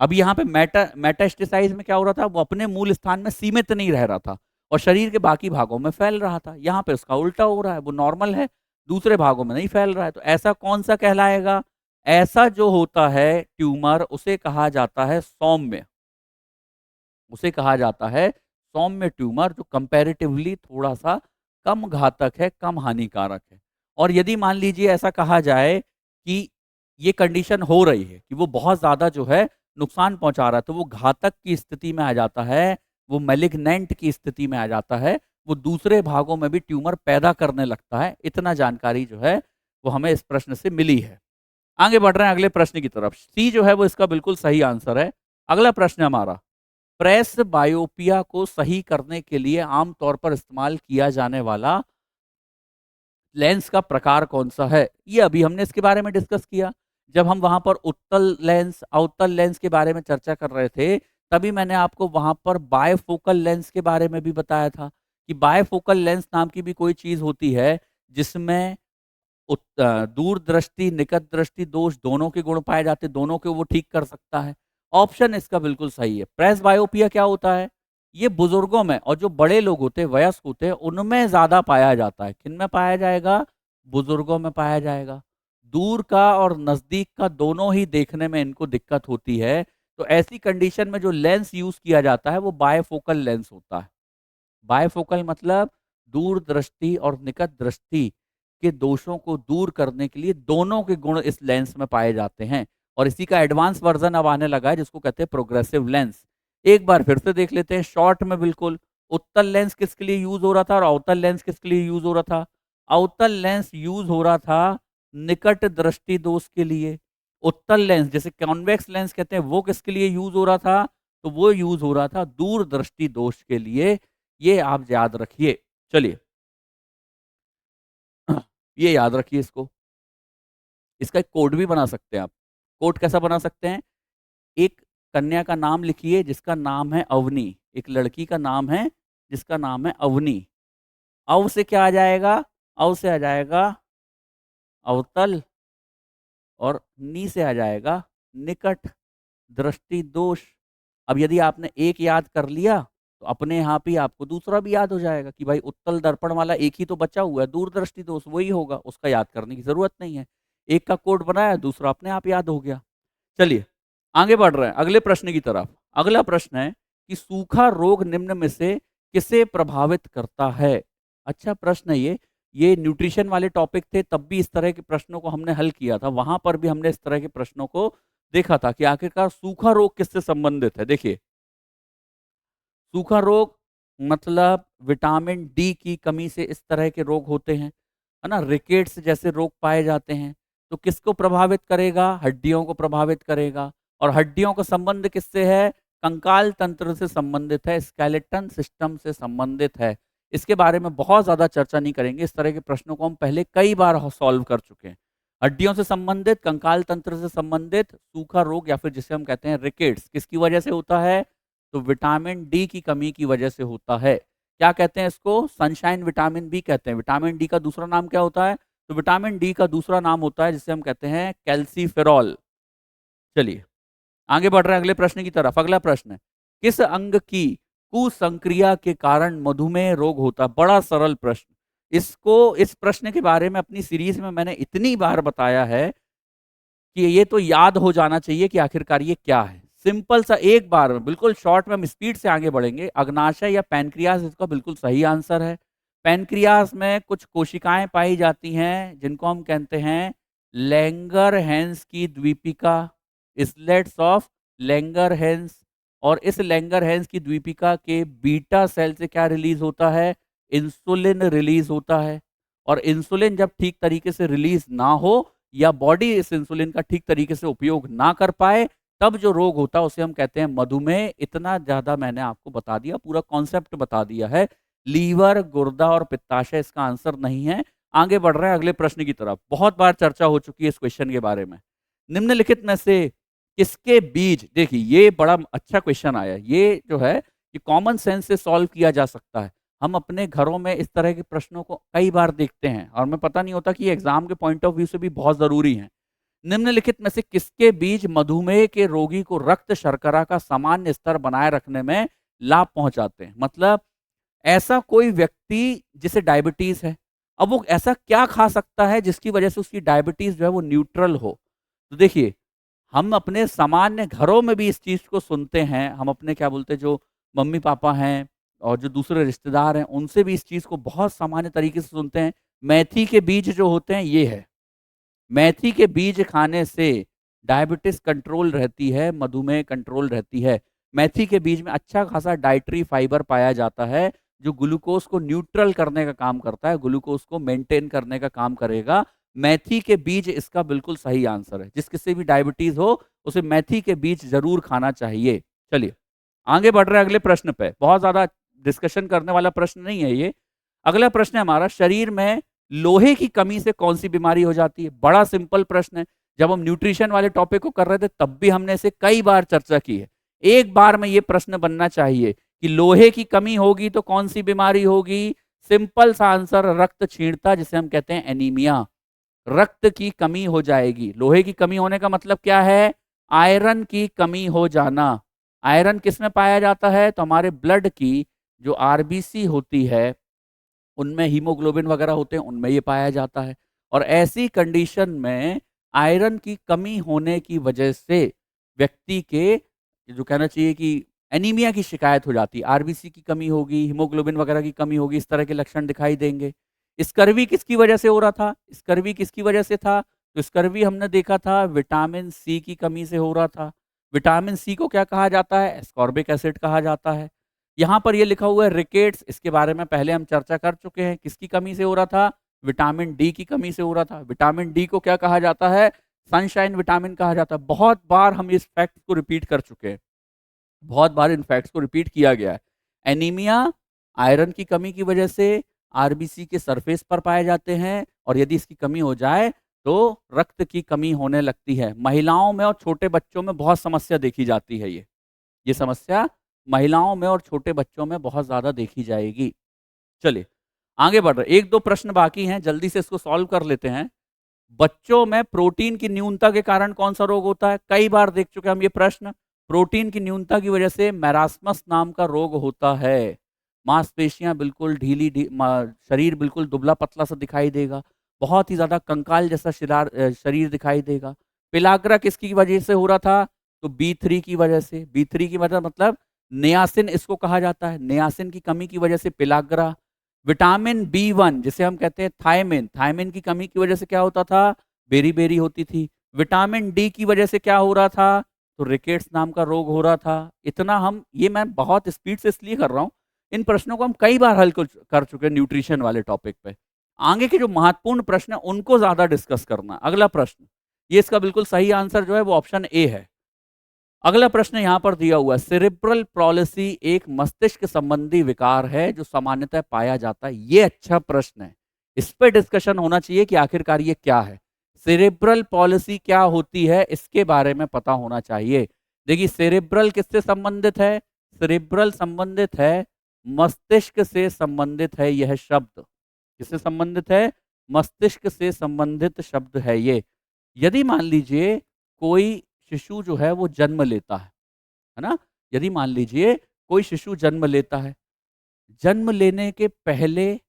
अब यहाँ पे मेटास्टेसाइज में क्या हो रहा था? वो अपने मूल स्थान में सीमित नहीं रह रहा था और शरीर के बाकी भागों में फैल रहा था। यहाँ पे उसका उल्टा हो रहा है, वो नॉर्मल है, दूसरे भागों में नहीं फैल रहा है। तो ऐसा कौन सा कहलाएगा? ऐसा जो होता है ट्यूमर, उसे कहा जाता है सौम्य। उसे कहा जाता है सौम्य ट्यूमर, जो कंपैरेटिवली थोड़ा सा कम घातक है, कम हानिकारक है। और यदि मान लीजिए ऐसा कहा जाए कि ये कंडीशन हो रही है कि वो बहुत ज़्यादा जो है नुकसान पहुंचा रहा है, तो वो घातक की स्थिति में आ जाता है, वो मैलिग्नेंट की स्थिति में आ जाता है, वो दूसरे भागों में भी ट्यूमर पैदा करने लगता है। इतना जानकारी जो है वो हमें इस प्रश्न से मिली है। आगे बढ़ रहे हैं अगले प्रश्न की तरफ। सी जो है वो इसका बिल्कुल सही आंसर है। अगला प्रश्न है हमारा, प्रेस बायोपिया को सही करने के लिए आमतौर पर इस्तेमाल किया जाने वाला लेंस का प्रकार कौन सा है? ये अभी हमने इसके बारे में डिस्कस किया जब हम वहां पर उत्तल लेंस, अवतल लेंस के बारे में चर्चा कर रहे थे। तभी मैंने आपको वहां पर बायफोकल लेंस के बारे में भी बताया था कि बायफोकल लेंस नाम की भी कोई चीज होती है जिसमें दूरदृष्टि, निकट दृष्टि दोष दोनों के गुण पाए जाते हैं, दोनों को वो ठीक कर सकता है। ऑप्शन इसका बिल्कुल सही है। प्रेस बायोपिया क्या होता है? ये बुजुर्गों में और जो बड़े लोग होते हैं, वयस्क होते हैं, उनमें ज्यादा पाया जाता है। किन में पाया जाएगा? बुजुर्गों में पाया जाएगा। दूर का और नजदीक का दोनों ही देखने में इनको दिक्कत होती है। तो ऐसी कंडीशन में जो लेंस यूज किया जाता है वो बायफोकल लेंस होता है। बायफोकल मतलब दूरदृष्टि और निकट दृष्टि के दोषों को दूर करने के लिए दोनों के गुण इस लेंस में पाए जाते हैं। और इसी का एडवांस वर्जन अब आने लगा है जिसको कहते हैं प्रोग्रेसिव लेंस। एक बार फिर से देख लेते हैं शॉर्ट में बिल्कुल। उत्तल लेंस किसके लिए यूज हो रहा था और अवतल लेंस किसके लिए यूज हो रहा था? अवतल लेंस यूज हो रहा था निकट दृष्टि दोष के लिए। उत्तल लेंस जैसे कॉन्वेक्स लेंस कहते हैं, वो किसके लिए यूज हो रहा था? तो वो यूज हो रहा था दूर दृष्टि दोष के लिए। ये आप याद रखिए। चलिए, ये याद रखिए इसको। इसका एक कोड भी बना सकते हैं आप। कोड कैसा बना सकते हैं? एक कन्या का नाम लिखिए जिसका नाम है अवनी, एक लड़की का नाम है जिसका नाम है अवनी। अव से क्या आ जाएगा? अव से आ जाएगा अवतल, और नी से आ जाएगा निकट, दृष्टि दोष। अब यदि आपने एक याद कर लिया तो अपने आप ही आपको दूसरा भी याद हो जाएगा कि भाई उत्तल दर्पण वाला एक ही तो बचा हुआ है, दूरदृष्टि दोष वही होगा, उसका याद करने की जरूरत नहीं है। एक का कोड बनाया, दूसरा अपने आप याद हो गया। चलिए आगे बढ़ रहे हैं अगले प्रश्न की तरफ। अगला प्रश्न है कि सूखा रोग निम्न में से किसे प्रभावित करता है? अच्छा प्रश्न है ये न्यूट्रिशन वाले टॉपिक थे, तब भी इस तरह के प्रश्नों को हमने हल किया था, वहां पर भी हमने इस तरह के प्रश्नों को देखा था कि आखिरकार सूखा रोग किससे संबंधित है। देखिए सूखा रोग मतलब विटामिन डी की कमी से इस तरह के रोग होते हैं, है ना, रिकेट्स जैसे रोग पाए जाते हैं। तो किसको प्रभावित करेगा? हड्डियों को प्रभावित करेगा। और हड्डियों का संबंध किससे है? कंकाल तंत्र से संबंधित है, स्केलेटन सिस्टम से संबंधित है। इसके बारे में बहुत ज्यादा चर्चा नहीं करेंगे, इस तरह के प्रश्नों को हम पहले कई बार सॉल्व कर चुके हैं। हड्डियों से संबंधित, कंकाल तंत्र से संबंधित सूखा रोग या फिर जिसे हम कहते हैं रिकेट्स, किसकी वजह से होता है? तो विटामिन डी की कमी की वजह से होता है। क्या कहते हैं इसको? सनशाइन विटामिन बी कहते हैं। विटामिन डी का दूसरा नाम क्या होता है? तो विटामिन डी का दूसरा नाम होता है जिसे हम कहते हैं कैल्सीफेरॉल। चलिए आगे बढ़ रहे हैं अगले प्रश्न की तरफ। अगला प्रश्न है किस अंग की कुसंक्रिया के कारण मधुमेह रोग होता है? बड़ा सरल प्रश्न। इस प्रश्न के बारे में अपनी सीरीज में मैंने इतनी बार बताया है कि ये तो याद हो जाना चाहिए कि आखिरकार ये क्या है। सिंपल सा एक बार में बिल्कुल शॉर्ट में हम स्पीड से आगे बढ़ेंगे। अग्नाशय या पैनक्रियास इसका बिल्कुल सही आंसर है। पैनक्रियास में कुछ कोशिकाएं पाई जाती हैं जिनको हम कहते हैं लैंगरहैंस की द्वीपिका, इसलेट्स ऑफ लैंगरहैंस। और इस लैंगरहैंस की द्वीपिका के बीटा सेल से क्या रिलीज होता है? इंसुलिन रिलीज होता है। और इंसुलिन जब ठीक तरीके से रिलीज ना हो या बॉडी इस इंसुलिन का ठीक तरीके से उपयोग ना कर पाए, तब जो रोग होता है उसे हम कहते हैं मधुमेह। इतना ज्यादा मैंने आपको बता दिया, पूरा कॉन्सेप्ट बता दिया है। लीवर, गुर्दा और पित्ताशय इसका आंसर नहीं है। आगे बढ़ रहे हैं अगले प्रश्न की तरफ। बहुत बार चर्चा हो चुकी है इस क्वेश्चन के बारे में। निम्नलिखित में से किसके बीज, देखिए ये बड़ा अच्छा क्वेश्चन आया, ये जो है ये कॉमन सेंस से सॉल्व किया जा सकता है। हम अपने घरों में इस तरह के प्रश्नों को कई बार देखते हैं और हमें पता नहीं होता कि ये एग्जाम के पॉइंट ऑफ व्यू से भी बहुत जरूरी है। निम्नलिखित में से किसके बीज मधुमेह के रोगी को रक्त शर्करा का सामान्य स्तर बनाए रखने में लाभ पहुंचाते हैं? मतलब ऐसा कोई व्यक्ति जिसे डायबिटीज है, अब वो ऐसा क्या खा सकता है जिसकी वजह से उसकी डायबिटीज जो है वो न्यूट्रल हो? तो देखिए हम अपने सामान्य घरों में भी इस चीज को सुनते हैं। हम अपने क्या बोलते हैं, जो मम्मी पापा हैं और जो दूसरे रिश्तेदार हैं, उनसे भी इस चीज को बहुत सामान्य तरीके से सुनते हैं। मेथी के बीज जो होते हैं, ये है, मेथी के बीज खाने से डायबिटीज कंट्रोल रहती है, मधुमेह कंट्रोल रहती है। मेथी के बीज में अच्छा खासा डाइटरी फाइबर पाया जाता है जो ग्लूकोज को न्यूट्रल करने का काम करता है, ग्लूकोज को मेंटेन करने का काम करेगा। मेथी के बीज इसका बिल्कुल सही आंसर है। जिस किसी भी डायबिटीज हो उसे मेथी के बीज जरूर खाना चाहिए। चलिए आगे बढ़ रहे हैं अगले प्रश्न पे। बहुत ज्यादा डिस्कशन करने वाला प्रश्न नहीं है ये। अगला प्रश्न है हमारा, शरीर में लोहे की कमी से कौन सी बीमारी हो जाती है? बड़ा सिंपल प्रश्न है। जब हम न्यूट्रिशन वाले टॉपिक को कर रहे थे तब भी हमने इसे कई बार चर्चा की है। एक बार में ये प्रश्न बनना चाहिए कि लोहे की कमी होगी तो कौन सी बीमारी होगी? सिंपल सा आंसर, रक्त क्षीणता, जिसे हम कहते हैं एनीमिया। रक्त की कमी हो जाएगी। लोहे की कमी होने का मतलब क्या है? आयरन की कमी हो जाना। आयरन किस में पाया जाता है? तो हमारे ब्लड की जो आरबीसी होती है उनमें, हीमोग्लोबिन वगैरह होते हैं उनमें ये पाया जाता है। और ऐसी कंडीशन में आयरन की कमी होने की वजह से व्यक्ति के, जो कहना चाहिए कि एनीमिया की शिकायत हो जाती है। आरबीसी की कमी होगी, हीमोग्लोबिन वगैरह की कमी होगी, इस तरह के लक्षण दिखाई देंगे। स्कर्वी किसकी वजह से हो रहा था? स्कर्वी किसकी वजह से था? तो स्कर्वी हमने देखा था विटामिन सी की कमी से हो रहा था। विटामिन सी को क्या कहा जाता है? एस्कॉर्बिक एसिड कहा जाता है। यहाँ पर ये लिखा हुआ है रिकेट्स, इसके बारे में पहले हम चर्चा कर चुके हैं। किसकी कमी से हो रहा था? विटामिन डी की कमी से हो रहा था। विटामिन डी को क्या कहा जाता है? सनशाइन विटामिन कहा जाता है। बहुत बार हम इस फैक्ट को रिपीट कर चुके हैं, बहुत बार इन फैक्ट्स को रिपीट किया गया है। एनीमिया आयरन की कमी की वजह से आरबीसी के सरफेस पर पाए जाते हैं, और यदि इसकी कमी हो जाए तो रक्त की कमी होने लगती है। महिलाओं में और छोटे बच्चों में बहुत समस्या देखी जाती है। ये समस्या महिलाओं में और छोटे बच्चों में बहुत ज्यादा देखी जाएगी। चलिए आगे बढ़ रहे, एक दो प्रश्न बाकी हैं, जल्दी से इसको सॉल्व कर लेते हैं। बच्चों में प्रोटीन की न्यूनता के कारण कौन सा रोग होता है? कई बार देख चुके हम ये प्रश्न। प्रोटीन की न्यूनता की वजह से मैरास्मस नाम का रोग होता है। मांसपेशियां बिल्कुल शरीर बिल्कुल दुबला पतला सा दिखाई देगा, बहुत ही ज्यादा कंकाल जैसा शरीर दिखाई देगा। पिलाग्रा किसकी वजह से हो रहा था? तो B3 की वजह से। B3 की वजह मतलब नियासिन इसको कहा जाता है, नियासिन की कमी की वजह से पिलाग्रा। विटामिन B1 जिसे हम कहते हैं थायमिन, थायमिन की कमी की वजह से क्या होता था? बेरी बेरी होती थी। विटामिन डी की वजह से क्या हो रहा था? तो रिकेट्स नाम का रोग हो रहा था। इतना हम, ये मैं बहुत स्पीड से इसलिए कर रहा हूँ, इन प्रश्नों को हम कई बार हल कर चुके हैं न्यूट्रिशन वाले टॉपिक पे। आगे के जो महत्वपूर्ण प्रश्न है उनको ज्यादा डिस्कस करना। अगला प्रश्न, ये इसका बिल्कुल सही आंसर जो है वो ऑप्शन ए है। अगला प्रश्न यहां पर दिया हुआ है, सेरेब्रल पॉलिसी एक मस्तिष्क संबंधी विकार है जो सामान्यतः पाया जाता है। ये अच्छा प्रश्न है, इस पर डिस्कशन होना चाहिए कि आखिरकार ये क्या है। सेरेब्रल पॉलिसी क्या होती है, इसके बारे में पता होना चाहिए। देखिए, सेरेब्रल किससे संबंधित है? सेरेब्रल संबंधित है मस्तिष्क से, संबंधित है यह शब्द। किससे संबंधित है? मस्तिष्क से संबंधित शब्द है ये। यदि मान लीजिए कोई शिशु जो है वो जन्म लेता है ना, यदि मान लीजिए कोई शिशु जन्म लेता है, जन्म लेने के पहले,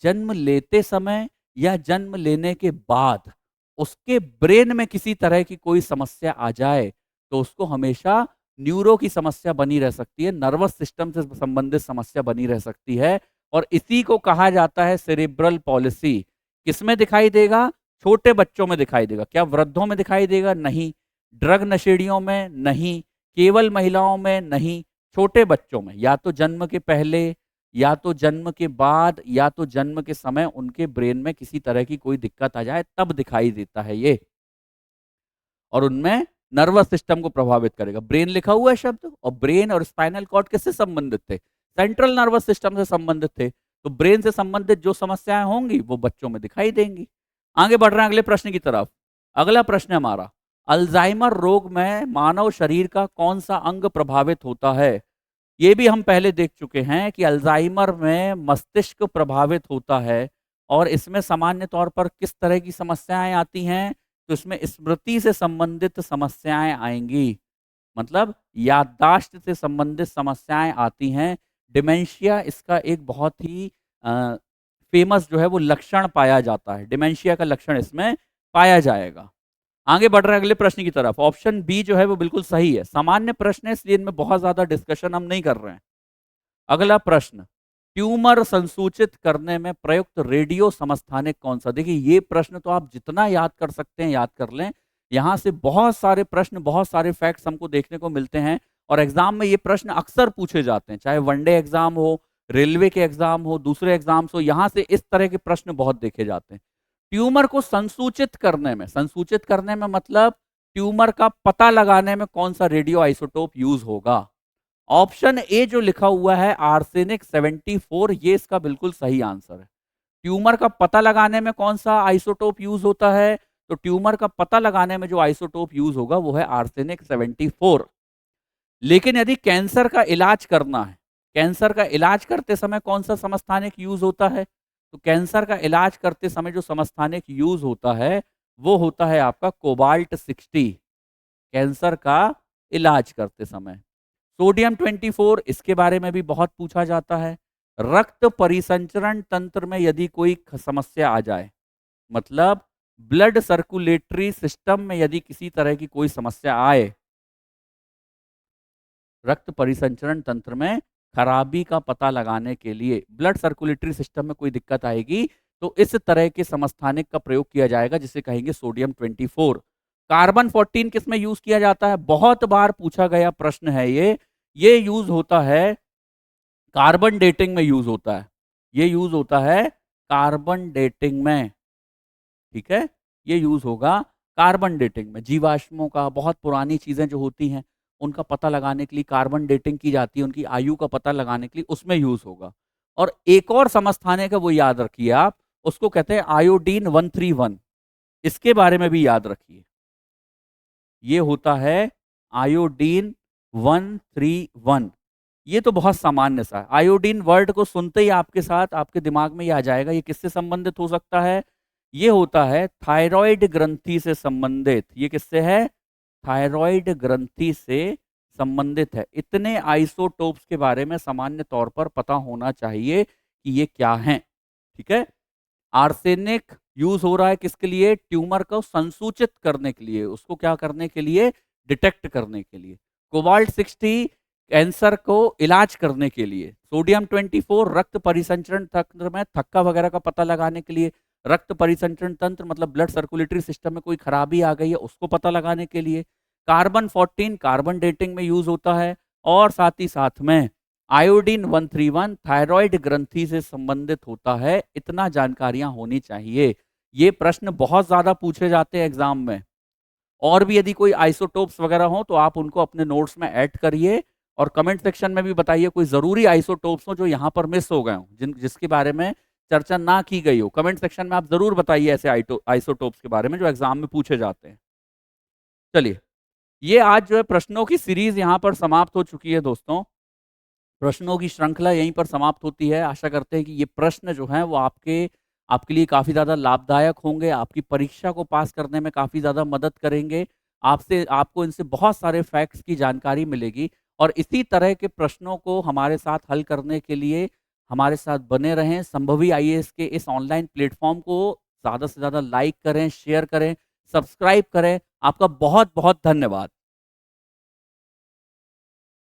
जन्म लेते समय या जन्म लेने के बाद उसके ब्रेन में किसी तरह की कोई समस्या आ जाए तो उसको हमेशा न्यूरो की समस्या बनी रह सकती है, नर्वस सिस्टम से संबंधित समस्या बनी रह सकती है। और इसी को कहा जाता है सेरेब्रल पॉलिसी। किसमें दिखाई देगा? छोटे बच्चों में दिखाई देगा। क्या वृद्धों में दिखाई देगा? नहीं। ड्रग नशेड़ियों में? नहीं। केवल महिलाओं में? नहीं। छोटे बच्चों में, या तो जन्म के पहले, या तो जन्म के बाद, या तो जन्म के समय उनके ब्रेन में किसी तरह की कोई दिक्कत आ जाए तब दिखाई देता है ये। और उनमें नर्वस सिस्टम को प्रभावित करेगा। ब्रेन लिखा हुआ है शब्द, और ब्रेन और स्पाइनल कॉर्ड किससे संबंधित थे? सेंट्रल नर्वस सिस्टम से संबंधित थे। तो ब्रेन से संबंधित जो समस्याएं होंगी वो बच्चों में दिखाई देंगी। आगे बढ़ रहे हैं अगले प्रश्न की तरफ। अगला प्रश्न है हमारा, अल्जाइमर रोग में मानव शरीर का कौन सा अंग प्रभावित होता है? ये भी हम पहले देख चुके हैं कि अल्जाइमर में मस्तिष्क प्रभावित होता है। और इसमें सामान्य तौर पर किस तरह की समस्याएं आती हैं? तो इसमें स्मृति से संबंधित समस्याएं आएंगी, मतलब याददाश्त से संबंधित समस्याएं आती हैं। डिमेंशिया इसका एक बहुत ही फेमस जो है वो लक्षण पाया जाता है। डिमेंशिया का लक्षण इसमें पाया जाएगा। आगे बढ़ रहे हैं अगले प्रश्न की तरफ। ऑप्शन बी जो है वो बिल्कुल सही है। सामान्य प्रश्न है इसलिए इनमें बहुत ज्यादा डिस्कशन हम नहीं कर रहे हैं। अगला प्रश्न, ट्यूमर संसूचित करने में प्रयुक्त रेडियो समस्थानिक कौन सा? देखिए, ये प्रश्न तो आप जितना याद कर सकते हैं याद कर लें। यहां से बहुत सारे प्रश्न, बहुत सारे फैक्ट्स हमको देखने को मिलते हैं। और एग्जाम में ये प्रश्न अक्सर पूछे जाते हैं, चाहे वनडे एग्जाम हो, रेलवे के एग्जाम हो, दूसरे एग्जाम्स हो, यहां से इस तरह के प्रश्न बहुत देखे जाते हैं। ट्यूमर को संसूचित करने में, संसूचित करने में मतलब ट्यूमर का पता लगाने में कौन सा रेडियो आइसोटोप यूज होगा? ऑप्शन ए जो लिखा हुआ है आर्सेनिक 74, ये इसका बिल्कुल सही आंसर है। ट्यूमर का पता लगाने में कौन सा आइसोटोप यूज होता है? तो ट्यूमर का पता लगाने में जो आइसोटोप यूज होगा वो है आर्सेनिक 74। लेकिन यदि कैंसर का इलाज करना है, कैंसर का इलाज करते समय कौन सा समस्थानिक यूज होता है? तो कैंसर का इलाज करते समय जो समस्थानिक यूज होता है वो होता है आपका कोबाल्ट 60, कैंसर का इलाज करते समय। सोडियम 24, इसके बारे में भी बहुत पूछा जाता है। रक्त परिसंचरण तंत्र में यदि कोई समस्या आ जाए, मतलब ब्लड सर्कुलेटरी सिस्टम में यदि किसी तरह की कोई समस्या आए, रक्त परिसंचरण तंत्र में खराबी का पता लगाने के लिए, ब्लड सर्कुलेटरी सिस्टम में कोई दिक्कत आएगी तो इस तरह के समस्थानिक का प्रयोग किया जाएगा जिसे कहेंगे सोडियम 24। कार्बन 14 किस में यूज किया जाता है? बहुत बार पूछा गया प्रश्न है ये यूज होता है कार्बन डेटिंग में, यूज होता है, ये यूज होता है कार्बन डेटिंग में। ठीक है, ये यूज होगा कार्बन डेटिंग में। जीवाश्मों का, बहुत पुरानी चीजें जो होती हैं उनका पता लगाने के लिए कार्बन डेटिंग की जाती है, उनकी आयु का पता लगाने के लिए उसमें यूज होगा। और एक और समस्थानिक है वो याद रखिए आप, उसको कहते हैं आयोडीन 131, इसके बारे में भी याद रखिए। ये होता है आयोडीन 131। ये तो बहुत सामान्य सा है। आयोडीन वर्ड को सुनते ही आपके साथ आपके दिमाग में ये आ जाएगा, ये किससे संबंधित हो सकता है? ये होता है थायरॉइड ग्रंथि से संबंधित। ये किससे है? थायरॉइड ग्रंथि से संबंधित है। इतने आइसोटोप्स के बारे में सामान्य तौर पर पता होना चाहिए कि ये क्या हैं, ठीक है? आर्सेनिक यूज़ हो रहा है किसके लिए? ट्यूमर को संसूचित करने के लिए, उसको क्या करने के लिए? डिटेक्ट करने के लिए। कोबाल्ट 60 कैंसर को इलाज करने के लिए। सोडियम 24 रक्त परिसंचरण तंत्र में थक्का वगैरह का पता लगाने के लिए। रक्त परिसंचरण तंत्र मतलब ब्लड सर्कुलेटरी सिस्टम में कोई खराबी आ गई है, उसको पता लगाने के लिए। कार्बन 14 कार्बन डेटिंग में यूज़ होता है। और साथ ही साथ में आयोडीन 131 थायरॉइड ग्रंथि से संबंधित होता है। इतना जानकारियां होनी चाहिए। ये प्रश्न बहुत ज़्यादा पूछे जाते हैं एग्जाम में। और भी यदि कोई आइसोटोप्स वगैरह हो तो आप उनको अपने नोट्स में ऐड करिए और कमेंट सेक्शन में भी बताइए कोई ज़रूरी आइसोटोप्स हो जो यहाँ पर मिस हो गए हों, जिसके बारे में चर्चा ना की गई हो। कमेंट सेक्शन में आप ज़रूर बताइए ऐसे आइसोटोप्स के बारे में जो एग्जाम में पूछे जाते हैं। चलिए, ये आज जो है प्रश्नों की सीरीज यहाँ पर समाप्त हो चुकी है दोस्तों। प्रश्नों की श्रृंखला यहीं पर समाप्त होती है। आशा करते हैं कि ये प्रश्न जो हैं वो आपके आपके लिए काफ़ी ज़्यादा लाभदायक होंगे, आपकी परीक्षा को पास करने में काफ़ी ज़्यादा मदद करेंगे। आपको इनसे बहुत सारे फैक्ट्स की जानकारी मिलेगी और इसी तरह के प्रश्नों को हमारे साथ हल करने के लिए हमारे साथ बने रहें। संभवी आईएएस के इस ऑनलाइन प्लेटफ़ॉर्म को ज़्यादा से ज़्यादा लाइक करें, शेयर करें, सब्सक्राइब करें। आपका बहुत-बहुत धन्यवाद।